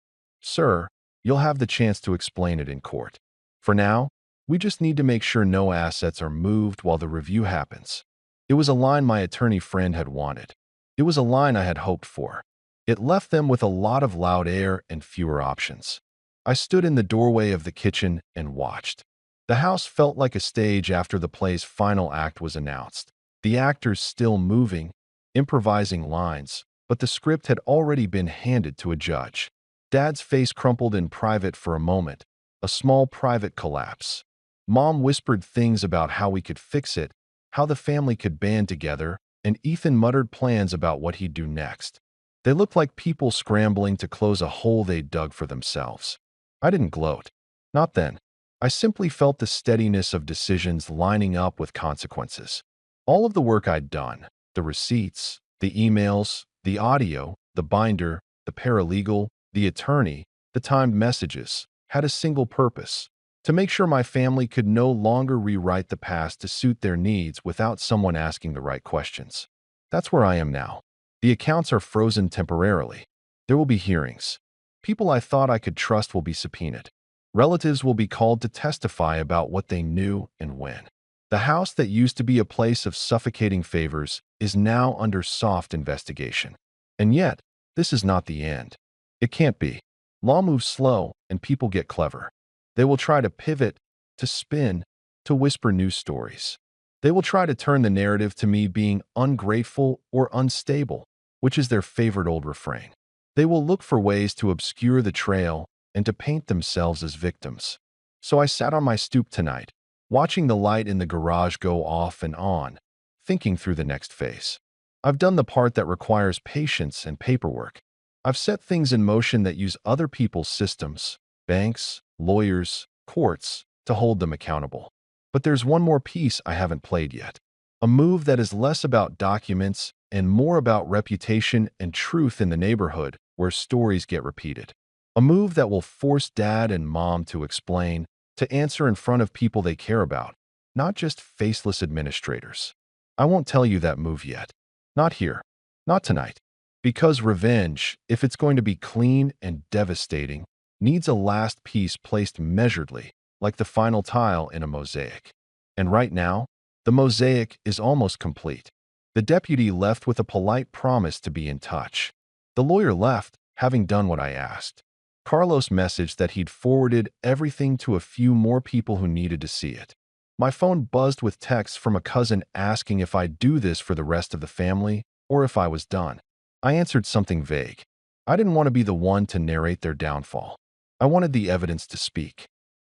"Sir, you'll have the chance to explain it in court. For now, we just need to make sure no assets are moved while the review happens." It was a line my attorney friend had wanted. It was a line I had hoped for. It left them with a lot of loud air and fewer options. I stood in the doorway of the kitchen and watched. The house felt like a stage after the play's final act was announced. The actors still moving, improvising lines, but the script had already been handed to a judge. Dad's face crumpled in private for a moment, a small private collapse. Mom whispered things about how we could fix it, how the family could band together, and Ethan muttered plans about what he'd do next. They looked like people scrambling to close a hole they'd dug for themselves. I didn't gloat. Not then. I simply felt the steadiness of decisions lining up with consequences. All of the work I'd done, the receipts, the emails, the audio, the binder, the paralegal, the attorney, the timed messages, had a single purpose: to make sure my family could no longer rewrite the past to suit their needs without someone asking the right questions. That's where I am now. The accounts are frozen temporarily. There will be hearings. People I thought I could trust will be subpoenaed. Relatives will be called to testify about what they knew and when. The house that used to be a place of suffocating favors is now under soft investigation. And yet, this is not the end. It can't be. Law moves slow, and people get clever. They will try to pivot, to spin, to whisper new stories. They will try to turn the narrative to me being ungrateful or unstable, which is their favorite old refrain. They will look for ways to obscure the trail and to paint themselves as victims. So I sat on my stoop tonight, watching the light in the garage go off and on, thinking through the next phase. I've done the part that requires patience and paperwork. I've set things in motion that use other people's systems, banks, lawyers, courts, to hold them accountable. But there's one more piece I haven't played yet. A move that is less about documents and more about reputation and truth in the neighborhood where stories get repeated. A move that will force dad and mom to explain, to answer in front of people they care about, not just faceless administrators. I won't tell you that move yet. Not here. Not tonight. Because revenge, if it's going to be clean and devastating, needs a last piece placed measuredly, like the final tile in a mosaic. And right now, the mosaic is almost complete. The deputy left with a polite promise to be in touch. The lawyer left, having done what I asked. Carlos messaged that he'd forwarded everything to a few more people who needed to see it. My phone buzzed with texts from a cousin asking if I'd do this for the rest of the family or if I was done. I answered something vague. I didn't want to be the one to narrate their downfall. I wanted the evidence to speak.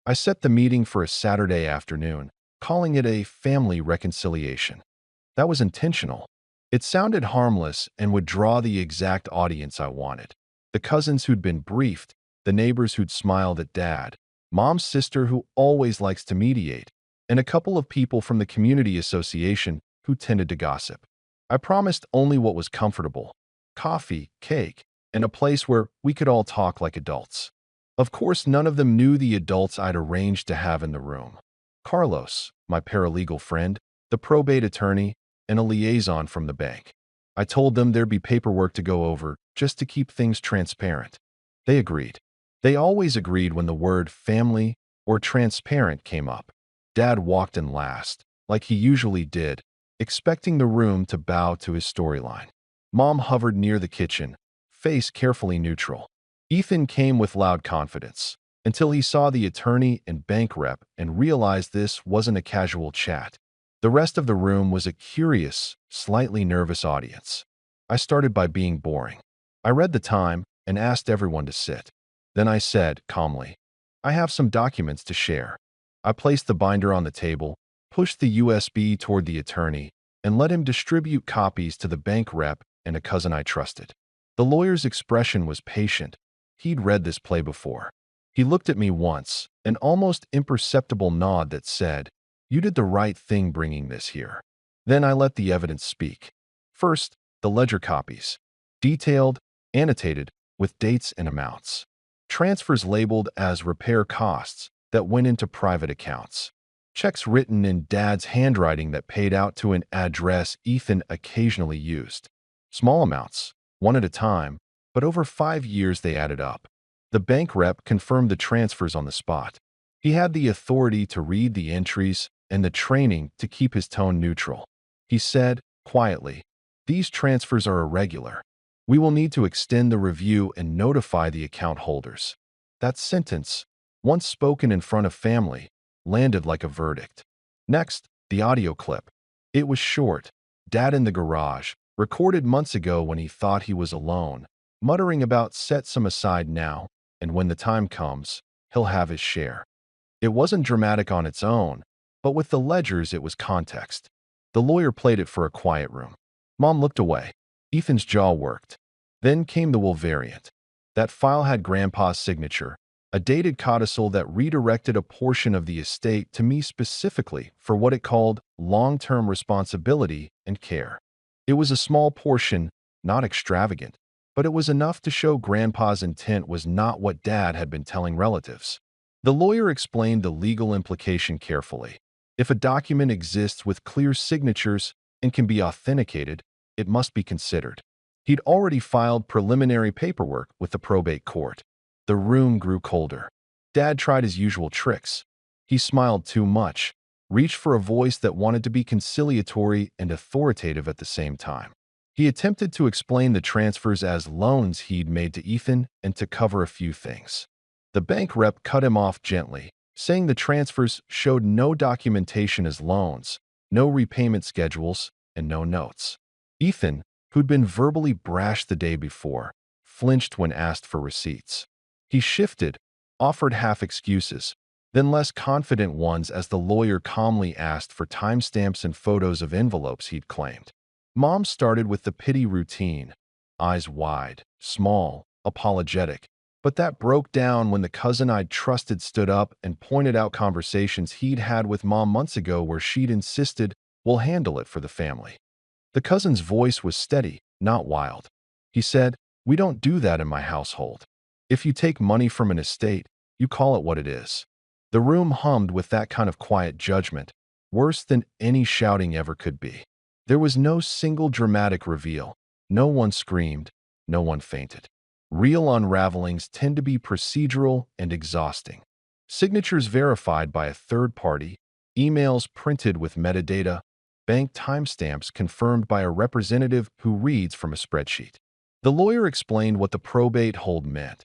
I set the meeting for a Saturday afternoon, calling it a family reconciliation. That was intentional. It sounded harmless and would draw the exact audience I wanted. The cousins who'd been briefed, the neighbors who'd smiled at dad, mom's sister who always likes to mediate, and a couple of people from the community association who tended to gossip. I promised only what was comfortable: coffee, cake, and a place where we could all talk like adults. Of course, none of them knew the adults I'd arranged to have in the room. Carlos, my paralegal friend, the probate attorney, and a liaison from the bank. I told them there'd be paperwork to go over just to keep things transparent. They agreed. They always agreed when the word family or transparent came up. Dad walked in last, like he usually did, expecting the room to bow to his storyline. Mom hovered near the kitchen, face carefully neutral. Ethan came with loud confidence, until he saw the attorney and bank rep and realized this wasn't a casual chat. The rest of the room was a curious, slightly nervous audience. I started by being boring. I read the time and asked everyone to sit. Then I said, calmly, "I have some documents to share." I placed the binder on the table, pushed the USB toward the attorney, and let him distribute copies to the bank rep and a cousin I trusted. The lawyer's expression was patient. He'd read this play before. He looked at me once, an almost imperceptible nod that said, "You did the right thing bringing this here." Then I let the evidence speak. First, the ledger copies. Detailed, annotated, with dates and amounts. Transfers labeled as repair costs that went into private accounts. Checks written in Dad's handwriting that paid out to an address Ethan occasionally used. Small amounts, one at a time, but over 5 years they added up. The bank rep confirmed the transfers on the spot. He had the authority to read the entries and the training to keep his tone neutral. He said, quietly, "These transfers are irregular. We will need to extend the review and notify the account holders." That sentence, once spoken in front of family, landed like a verdict. Next, the audio clip. It was short. Dad in the garage, recorded months ago when he thought he was alone, muttering about set some aside now, and when the time comes, he'll have his share. It wasn't dramatic on its own, but with the ledgers it was context. The lawyer played it for a quiet room. Mom looked away. Ethan's jaw worked. Then came the will variant. That file had Grandpa's signature, a dated codicil that redirected a portion of the estate to me specifically for what it called long-term responsibility and care. It was a small portion, not extravagant, but it was enough to show Grandpa's intent was not what Dad had been telling relatives. The lawyer explained the legal implication carefully. If a document exists with clear signatures and can be authenticated, it must be considered. He'd already filed preliminary paperwork with the probate court. The room grew colder. Dad tried his usual tricks. He smiled too much, reached for a voice that wanted to be conciliatory and authoritative at the same time. He attempted to explain the transfers as loans he'd made to Ethan and to cover a few things. The bank rep cut him off gently, saying the transfers showed no documentation as loans, no repayment schedules, and no notes. Ethan, who'd been verbally brash the day before, flinched when asked for receipts. He shifted, offered half excuses, then less confident ones as the lawyer calmly asked for timestamps and photos of envelopes he'd claimed. Mom started with the pity routine, eyes wide, small, apologetic. But that broke down when the cousin I'd trusted stood up and pointed out conversations he'd had with Mom months ago where she'd insisted, "We'll handle it for the family." The cousin's voice was steady, not wild. He said, "We don't do that in my household." If you take money from an estate, you call it what it is. The room hummed with that kind of quiet judgment, worse than any shouting ever could be. There was no single dramatic reveal. No one screamed. No one fainted. Real unravelings tend to be procedural and exhausting. Signatures verified by a third party, emails printed with metadata, bank timestamps confirmed by a representative who reads from a spreadsheet. The lawyer explained what the probate hold meant.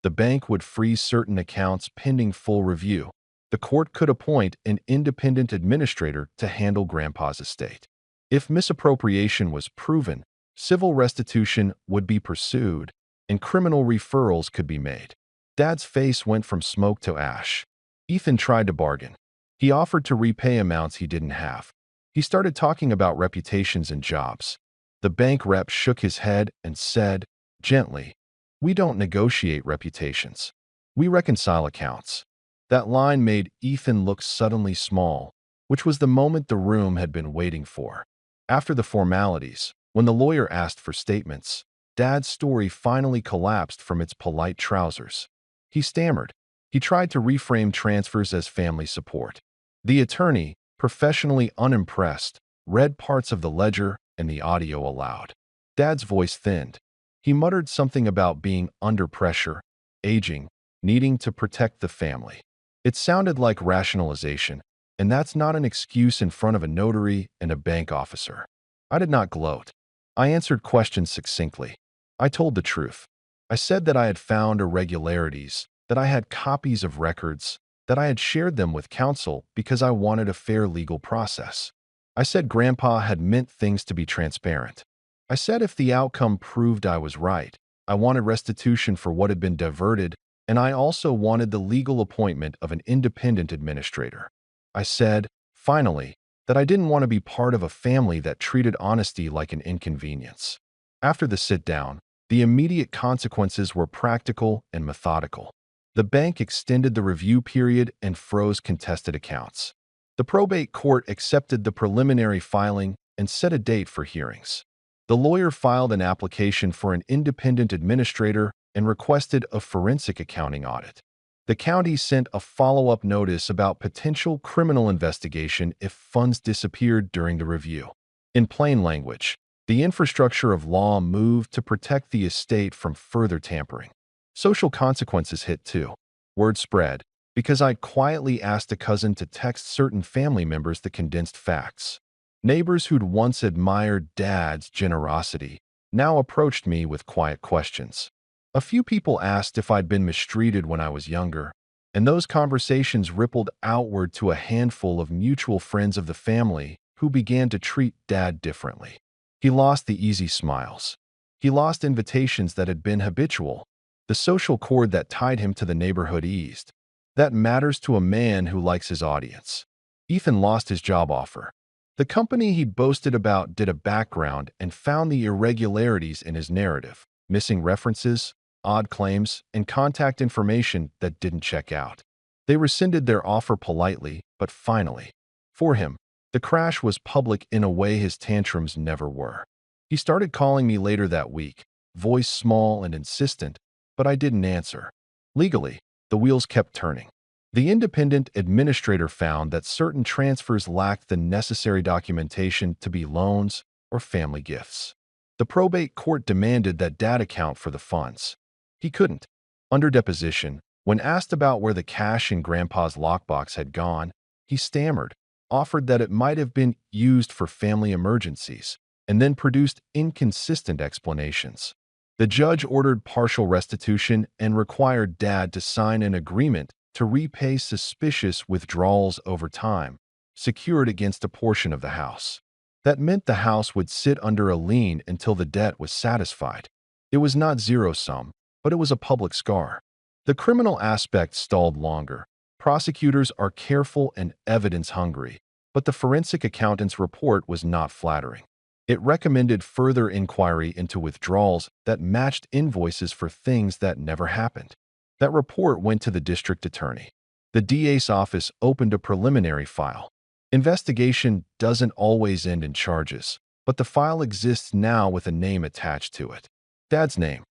The bank would freeze certain accounts pending full review. The court could appoint an independent administrator to handle Grandpa's estate. If misappropriation was proven, civil restitution would be pursued, and criminal referrals could be made. Dad's face went from smoke to ash. Ethan tried to bargain. He offered to repay amounts he didn't have. He started talking about reputations and jobs. The bank rep shook his head and said, gently, "We don't negotiate reputations. We reconcile accounts." That line made Ethan look suddenly small, which was the moment the room had been waiting for. After the formalities, when the lawyer asked for statements, Dad's story finally collapsed from its polite trousers. He stammered. He tried to reframe transfers as family support. The attorney, professionally unimpressed, read parts of the ledger and the audio aloud. Dad's voice thinned. He muttered something about being under pressure, aging, needing to protect the family. It sounded like rationalization, and that's not an excuse in front of a notary and a bank officer. I did not gloat. I answered questions succinctly. I told the truth. I said that I had found irregularities, that I had copies of records, that I had shared them with counsel because I wanted a fair legal process. I said Grandpa had meant things to be transparent. I said if the outcome proved I was right, I wanted restitution for what had been diverted, and I also wanted the legal appointment of an independent administrator. I said, finally, that I didn't want to be part of a family that treated honesty like an inconvenience. After the sit-down, the immediate consequences were practical and methodical. The bank extended the review period and froze contested accounts. The probate court accepted the preliminary filing and set a date for hearings. The lawyer filed an application for an independent administrator and requested a forensic accounting audit. The county sent a follow-up notice about potential criminal investigation if funds disappeared during the review. In plain language, the infrastructure of law moved to protect the estate from further tampering. Social consequences hit too. Word spread because I'd quietly asked a cousin to text certain family members the condensed facts. Neighbors who'd once admired Dad's generosity now approached me with quiet questions. A few people asked if I'd been mistreated when I was younger, and those conversations rippled outward to a handful of mutual friends of the family who began to treat Dad differently. He lost the easy smiles. He lost invitations that had been habitual. The social cord that tied him to the neighborhood eased. That matters to a man who likes his audience. Ethan lost his job offer. The company he'd boasted about did a background and found the irregularities in his narrative, missing references, odd claims, and contact information that didn't check out. They rescinded their offer politely, but finally. For him, the crash was public in a way his tantrums never were. He started calling me later that week, voice small and insistent, but I didn't answer. Legally, the wheels kept turning. The independent administrator found that certain transfers lacked the necessary documentation to be loans or family gifts. The probate court demanded that Dad account for the funds. He couldn't. Under deposition, when asked about where the cash in Grandpa's lockbox had gone, he stammered, offered that it might have been used for family emergencies, and then produced inconsistent explanations. The judge ordered partial restitution and required Dad to sign an agreement to repay suspicious withdrawals over time, secured against a portion of the house. That meant the house would sit under a lien until the debt was satisfied. It was not zero-sum, but it was a public scar. The criminal aspect stalled longer. Prosecutors are careful and evidence-hungry, but the forensic accountant's report was not flattering. It recommended further inquiry into withdrawals that matched invoices for things that never happened. That report went to the district attorney. The DA's office opened a preliminary file. Investigation doesn't always end in charges, but the file exists now with a name attached to it. Dad's name.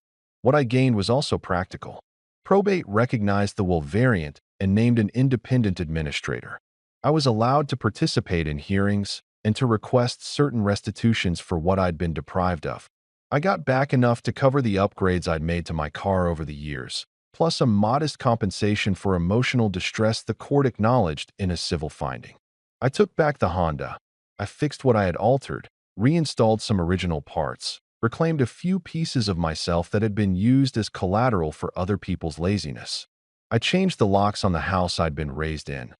What I gained was also practical. Probate recognized the will variant and named an independent administrator. I was allowed to participate in hearings and to request certain restitutions for what I'd been deprived of. I got back enough to cover the upgrades I'd made to my car over the years, plus a modest compensation for emotional distress the court acknowledged in a civil finding. I took back the Honda. I fixed what I had altered, reinstalled some original parts, reclaimed a few pieces of myself that had been used as collateral for other people's laziness. I changed the locks on the house I'd been raised in,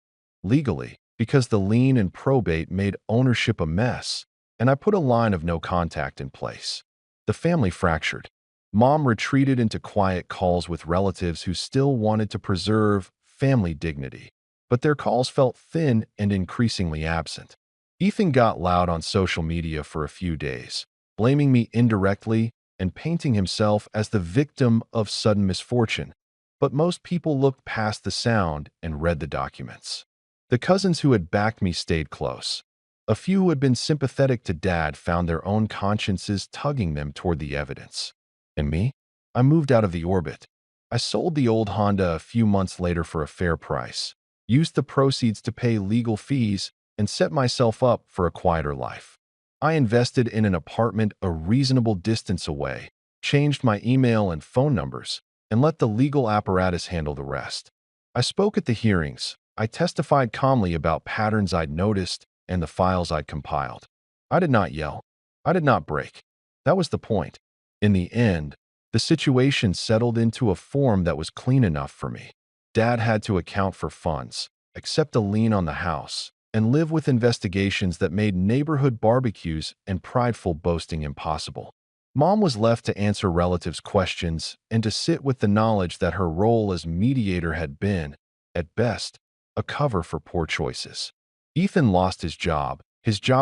legally, because the lien and probate made ownership a mess, and I put a line of no contact in place. The family fractured. Mom retreated into quiet calls with relatives who still wanted to preserve family dignity, but their calls felt thin and increasingly absent. Ethan got loud on social media for a few days, blaming me indirectly and painting himself as the victim of sudden misfortune. But most people looked past the sound and read the documents. The cousins who had backed me stayed close. A few who had been sympathetic to Dad found their own consciences tugging them toward the evidence. And me? I moved out of the orbit. I sold the old Honda a few months later for a fair price, used the proceeds to pay legal fees, and set myself up for a quieter life. I invested in an apartment a reasonable distance away, changed my email and phone numbers, and let the legal apparatus handle the rest. I spoke at the hearings. I testified calmly about patterns I'd noticed and the files I'd compiled. I did not yell. I did not break. That was the point. In the end, the situation settled into a form that was clean enough for me. Dad had to account for funds, accept a lien on the house, and live with investigations that made neighborhood barbecues and prideful boasting impossible. Mom was left to answer relatives' questions and to sit with the knowledge that her role as mediator had been, at best, a cover for poor choices. Ethan lost his job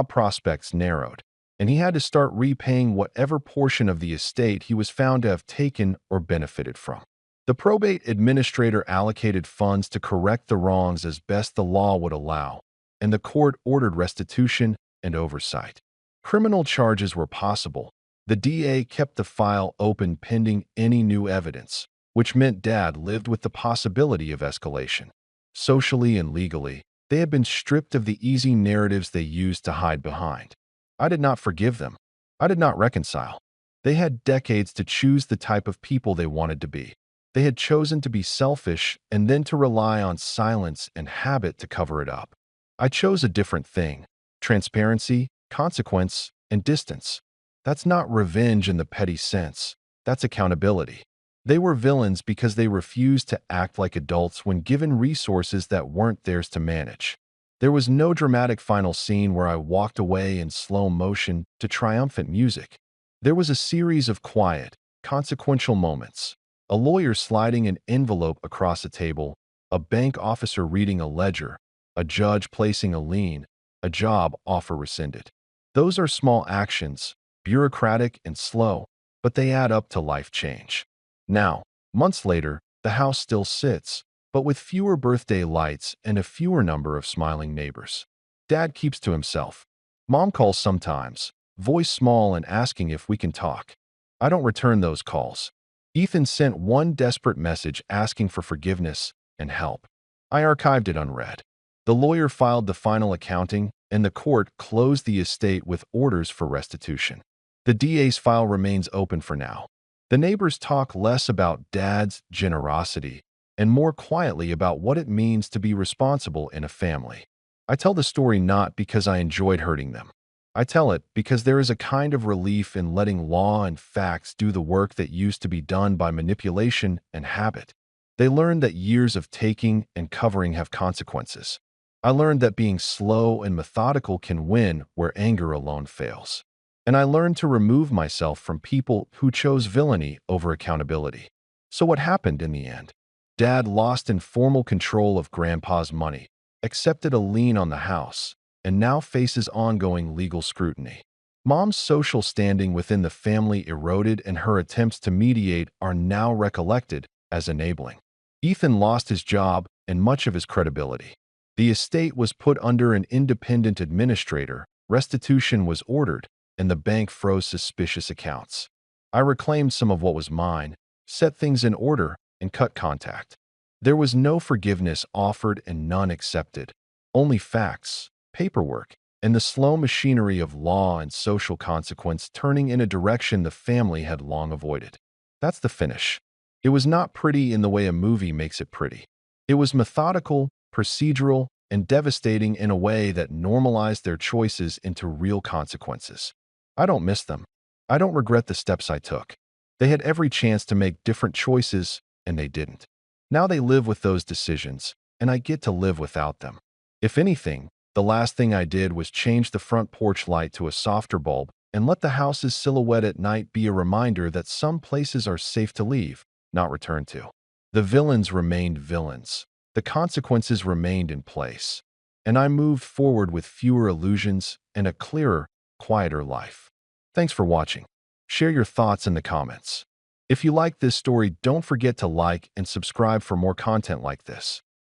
prospects narrowed, and he had to start repaying whatever portion of the estate he was found to have taken or benefited from. The probate administrator allocated funds to correct the wrongs as best the law would allow, and the court ordered restitution and oversight. Criminal charges were possible. The DA kept the file open pending any new evidence, which meant Dad lived with the possibility of escalation. Socially and legally, they had been stripped of the easy narratives they used to hide behind. I did not forgive them. I did not reconcile. They had decades to choose the type of people they wanted to be. They had chosen to be selfish and then to rely on silence and habit to cover it up. I chose a different thing: transparency, consequence, and distance. That's not revenge in the petty sense. That's accountability. They were villains because they refused to act like adults when given resources that weren't theirs to manage. There was no dramatic final scene where I walked away in slow motion to triumphant music. There was a series of quiet, consequential moments. A lawyer sliding an envelope across a table, a bank officer reading a ledger, a judge placing a lien, a job offer rescinded. Those are small actions, bureaucratic and slow, but they add up to life change. Now, months later, the house still sits, but with fewer birthday lights and a fewer number of smiling neighbors. Dad keeps to himself. Mom calls sometimes, voice small and asking if we can talk. I don't return those calls. Ethan sent one desperate message asking for forgiveness and help. I archived it unread. The lawyer filed the final accounting, and the court closed the estate with orders for restitution. The DA's file remains open for now. The neighbors talk less about Dad's generosity and more quietly about what it means to be responsible in a family. I tell the story not because I enjoyed hurting them. I tell it because there is a kind of relief in letting law and facts do the work that used to be done by manipulation and habit. They learned that years of taking and covering have consequences. I learned that being slow and methodical can win where anger alone fails. And I learned to remove myself from people who chose villainy over accountability. So what happened in the end? Dad lost informal control of Grandpa's money, accepted a lien on the house, and now faces ongoing legal scrutiny. Mom's social standing within the family eroded, and her attempts to mediate are now recollected as enabling. Ethan lost his job and much of his credibility. The estate was put under an independent administrator, restitution was ordered, and the bank froze suspicious accounts. I reclaimed some of what was mine, set things in order, and cut contact. There was no forgiveness offered and none accepted. Only facts, paperwork, and the slow machinery of law and social consequence turning in a direction the family had long avoided. That's the finish. It was not pretty in the way a movie makes it pretty. It was methodical, procedural, and devastating in a way that normalized their choices into real consequences. I don't miss them. I don't regret the steps I took. They had every chance to make different choices, and they didn't. Now they live with those decisions, and I get to live without them. If anything, the last thing I did was change the front porch light to a softer bulb and let the house's silhouette at night be a reminder that some places are safe to leave, not return to. The villains remained villains. The consequences remained in place. And I moved forward with fewer illusions and a clearer, quieter life. Thanks for watching. Share your thoughts in the comments. If you like this story, don't forget to like and subscribe for more content like this.